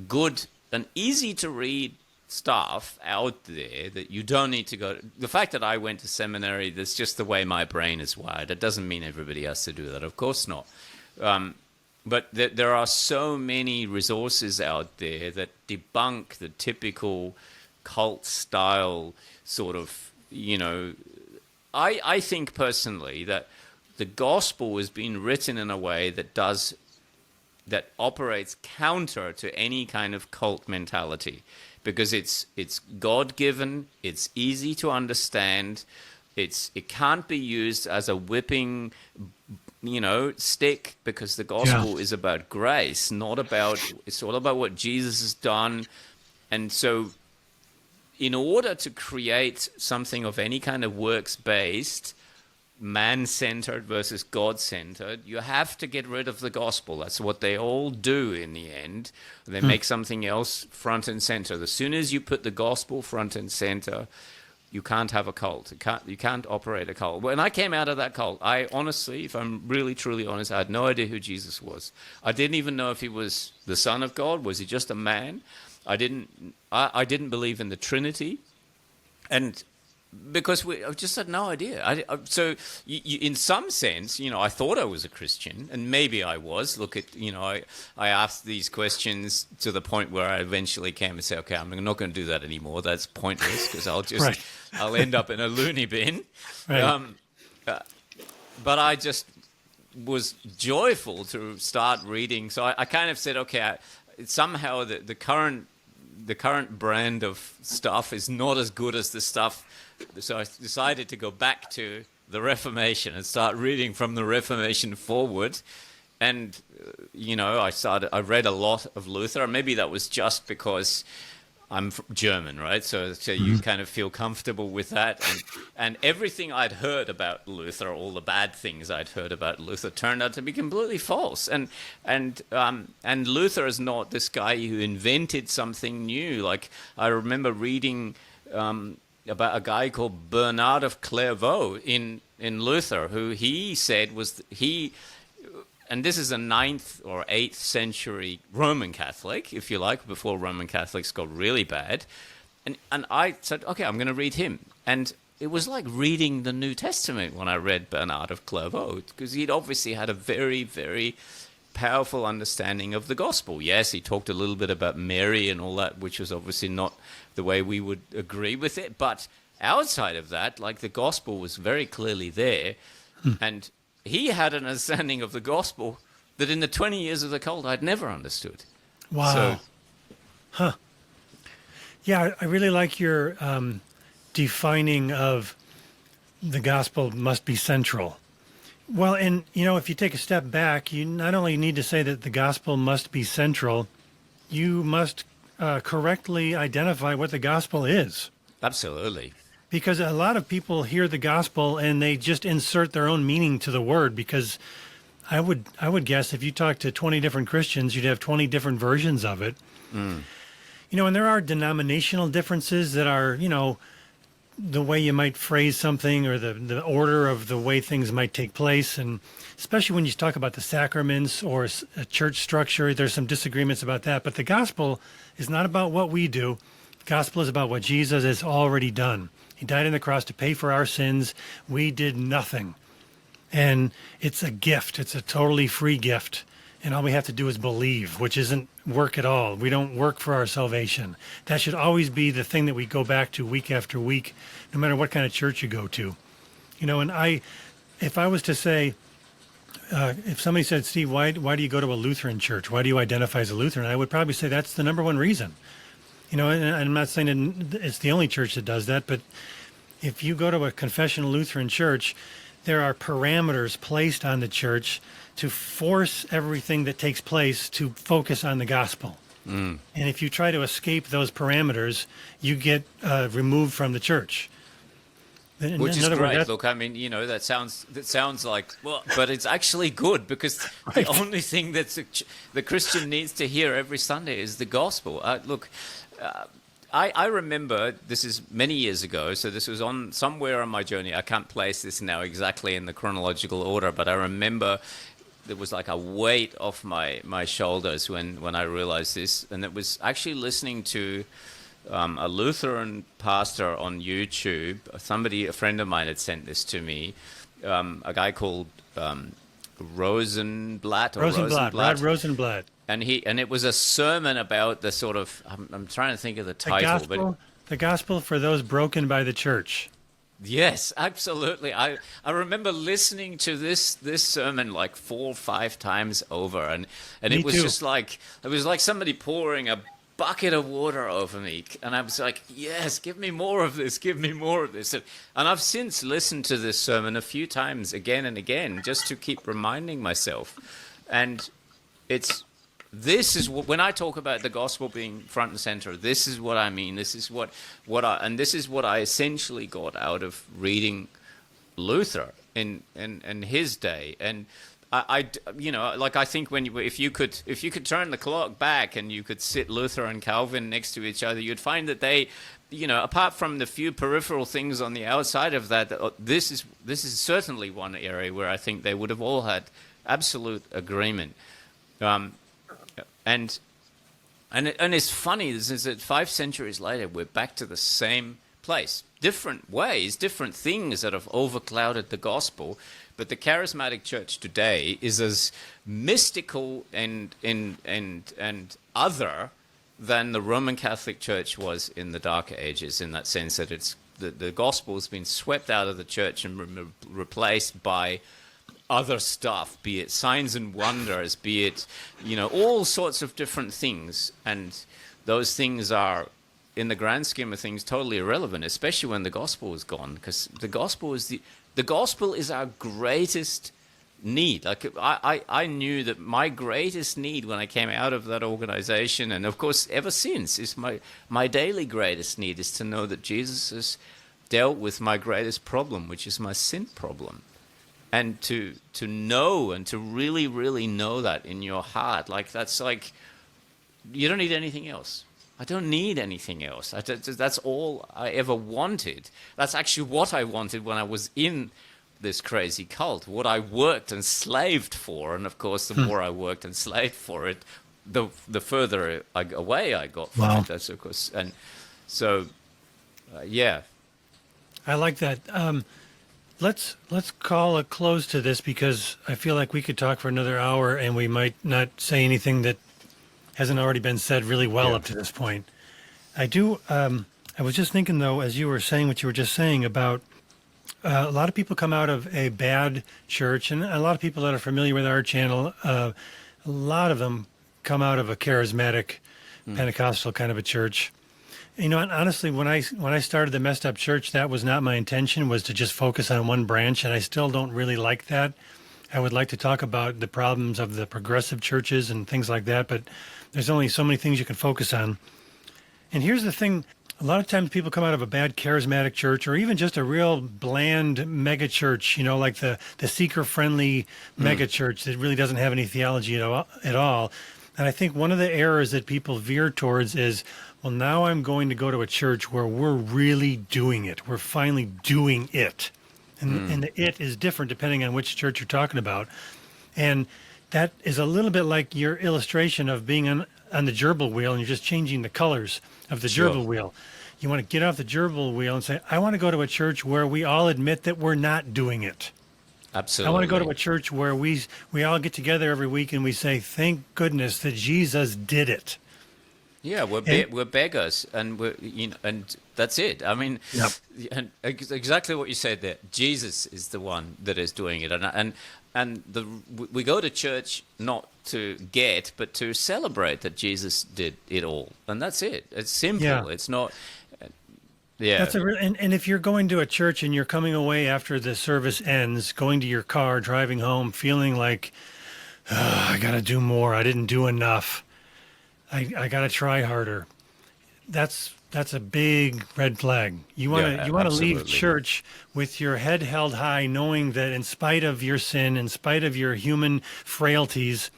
good and easy-to-read stuff out there that you don't need to go. The fact that I went to seminary, that's just the way my brain is wired. It doesn't mean everybody has to do that. Of course not. But there are so many resources out there that debunk the typical cult style sort of, I think personally that the gospel has been written in a way that operates counter to any kind of cult mentality. Because it's God-given, it's easy to understand, it can't be used as a whipping, stick, because the gospel is about grace, it's all about what Jesus has done. And so in order to create something of any kind of works-based, man-centered versus God-centered, you have to get rid of the gospel. That's what they all do in the end. They make something else front and center. As soon as you put the gospel front and center, you can't have a cult. You can't operate a cult. When I came out of that cult, I honestly, if I'm really truly honest, I had no idea who Jesus was. I didn't even know if he was the Son of God. Was he just a man? I didn't believe in the Trinity. and because I just had no idea. So in some sense, I thought I was a Christian, and maybe I was. Look at, I asked these questions to the point where I eventually came and said, okay, I'm not going to do that anymore. That's pointless because I'll end up in a loony bin. Right. But I just was joyful to start reading. So I kind of said, okay, somehow the current brand of stuff is not as good as the stuff. So I decided to go back to the Reformation and start reading from the Reformation forward. And, I read a lot of Luther. Maybe that was just because I'm German, right? So you kind of feel comfortable with that. And everything I'd heard about Luther, all the bad things I'd heard about Luther, turned out to be completely false. And Luther is not this guy who invented something new. Like, I remember reading about a guy called Bernard of Clairvaux in Luther, who he said and this is a 9th or 8th century Roman Catholic, if you like, before Roman Catholics got really bad. And I said, okay, I'm going to read him. And it was like reading the New Testament when I read Bernard of Clairvaux, because he'd obviously had a very, very powerful understanding of the gospel. Yes, he talked a little bit about Mary and all that, which was obviously not the way we would agree with it. But outside of that, like, the gospel was very clearly there. And he had an understanding of the gospel that in the 20 years of the cult I'd never understood. Wow. Yeah, I really like your defining of the gospel must be central. Well, and, if you take a step back, you not only need to say that the gospel must be central, you must correctly identify what the gospel is. Absolutely. Because a lot of people hear the gospel and they just insert their own meaning to the word, because I would guess if you talk to 20 different Christians, you'd have 20 different versions of it. And there are denominational differences that are, the way you might phrase something or the order of the way things might take place. And especially when you talk about the sacraments or a church structure, there's some disagreements about that. But the gospel is not about what we do. The gospel is about what Jesus has already done. He died on the cross to pay for our sins. We did nothing. And it's a gift. It's a totally free gift. And all we have to do is believe, which isn't work at all. We don't work for our salvation. That should always be the thing that we go back to week after week, no matter what kind of church you go to. And if I was to say, if somebody said, Steve, why do you go to a Lutheran church? Why do you identify as a Lutheran? I would probably say that's the number one reason. And I'm not saying that it's the only church that does that, but if you go to a confessional Lutheran church, there are parameters placed on the church to force everything that takes place to focus on the gospel. And if you try to escape those parameters, you get removed from the church. Which is great. Look, I mean, that sounds like, well, but it's actually good, because the only thing that the Christian needs to hear every Sunday is the gospel. I remember, this is many years ago, so this was on somewhere on my journey. I can't place this now exactly in the chronological order, but I remember there was like a weight off my shoulders when I realized this, and it was actually listening to a Lutheran pastor on YouTube. A friend of mine had sent this to me, a guy called Rosenblatt. Rod Rosenblatt. And it was a sermon about the sort of, I'm trying to think of the title. The gospel for those broken by the church. Yes, absolutely. I remember listening to this sermon like 4 or 5 times over, and it was just like, it was like somebody pouring a bucket of water over me, and I was like, yes, give me more of this, give me more of this. And I've since listened to this sermon a few times again and again, just to keep reminding myself. And this is when I talk about the gospel being front and center, this is what I mean. This is what I essentially got out of reading Luther in his day. And I think if you could turn the clock back and you could sit Luther and Calvin next to each other, you'd find that they, apart from the few peripheral things on the outside of that, this is certainly one area where I think they would have all had absolute agreement. And it's funny is that 5 centuries later we're back to the same place. Different ways, different things that have overclouded the gospel. But the charismatic church today is as mystical and other than the Roman Catholic Church was in the Dark Ages, in that sense that it's the gospel has been swept out of the church and replaced by other stuff, be it signs and wonders, be it, all sorts of different things. And those things are, in the grand scheme of things, totally irrelevant, especially when the gospel is gone, because the gospel is our greatest need. Like I knew that my greatest need when I came out of that organization, and of course ever since, is my daily greatest need is to know that Jesus has dealt with my greatest problem, which is my sin problem. And to know and to really, really know that in your heart, that's like, you don't need anything else. I don't need anything else. That's all I ever wanted. That's actually what I wanted when I was in this crazy cult, what I worked and slaved for. And of course, the more I worked and slaved for it, the further away I got from it. That's of course. And so, yeah. I like that. Let's call a close to this, because I feel like we could talk for another hour and we might not say anything that hasn't already been said really well up to this point. I was just thinking, though, as you were saying what you were just saying about a lot of people come out of a bad church, and a lot of people that are familiar with our channel, a lot of them come out of a charismatic Pentecostal kind of a church. And honestly, when I started the Messed Up Church, that was not my intention, was to just focus on one branch, and I still don't really like that. I would like to talk about the problems of the progressive churches and things like that, but there's only so many things you can focus on. And here's the thing. A lot of times people come out of a bad charismatic church, or even just a real bland mega church, like the seeker-friendly mega church that really doesn't have any theology at all. And I think one of the errors that people veer towards is, well, now I'm going to go to a church where we're really doing it. We're finally doing it. And the it is different depending on which church you're talking about. And that is a little bit like your illustration of being on the gerbil wheel, and you're just changing the colors of the gerbil wheel. You want to get off the gerbil wheel and say, I want to go to a church where we all admit that we're not doing it. Absolutely. I want to go to a church where we all get together every week and we say, thank goodness that Jesus did it. Yeah, we're beggars, and and that's it. I mean, and exactly what you said there. Jesus is the one that is doing it, and we go to church not to get, but to celebrate that Jesus did it all, and that's it. It's simple. Yeah. It's not. Yeah. That's and if you're going to a church and you're coming away after the service ends, going to your car, driving home, feeling like, I got to do more. I didn't do enough. I got to try harder. That's a big red flag. You want to leave church with your head held high, knowing that in spite of your sin, in spite of your human frailties,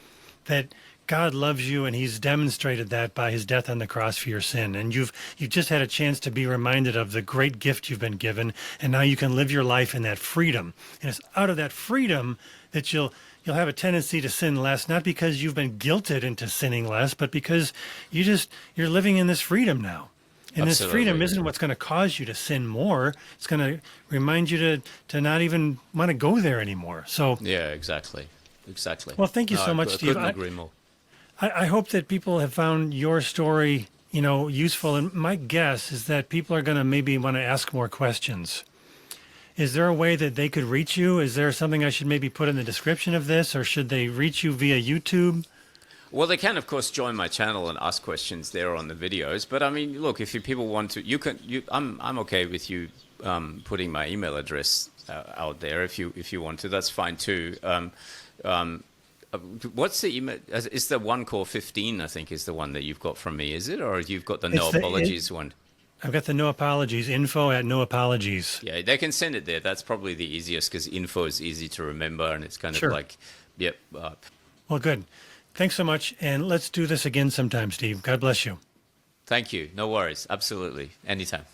that God loves you, and he's demonstrated that by his death on the cross for your sin. And you've just had a chance to be reminded of the great gift you've been given, and now you can live your life in that freedom. And it's out of that freedom that you'll have a tendency to sin less, not because you've been guilted into sinning less, but because you're living in this freedom now. And this freedom isn't what's going to cause you to sin more. It's going to remind you to not even want to go there anymore. So yeah, exactly. Well, thank you so much, Steve. I couldn't agree more. I hope that people have found your story, useful. And my guess is that people are going to maybe want to ask more questions. Is there a way that they could reach you? Is there something I should maybe put in the description of this, or should they reach you via YouTube? Well, they can, of course, join my channel and ask questions there on the videos. But I mean, look, if people want to, I'm okay with you putting my email address out there if you want to. That's fine too. What's the email? Is the one call 15? I think is the one that you've got from me. Is it, or you've got the no apologies one? I've got the no apologies, info@noapologies. Yeah, they can send it there. That's probably the easiest, because info is easy to remember, and it's kind of like, yep. Well, good. Thanks so much, and let's do this again sometime, Steve. God bless you. Thank you. No worries. Absolutely. Anytime.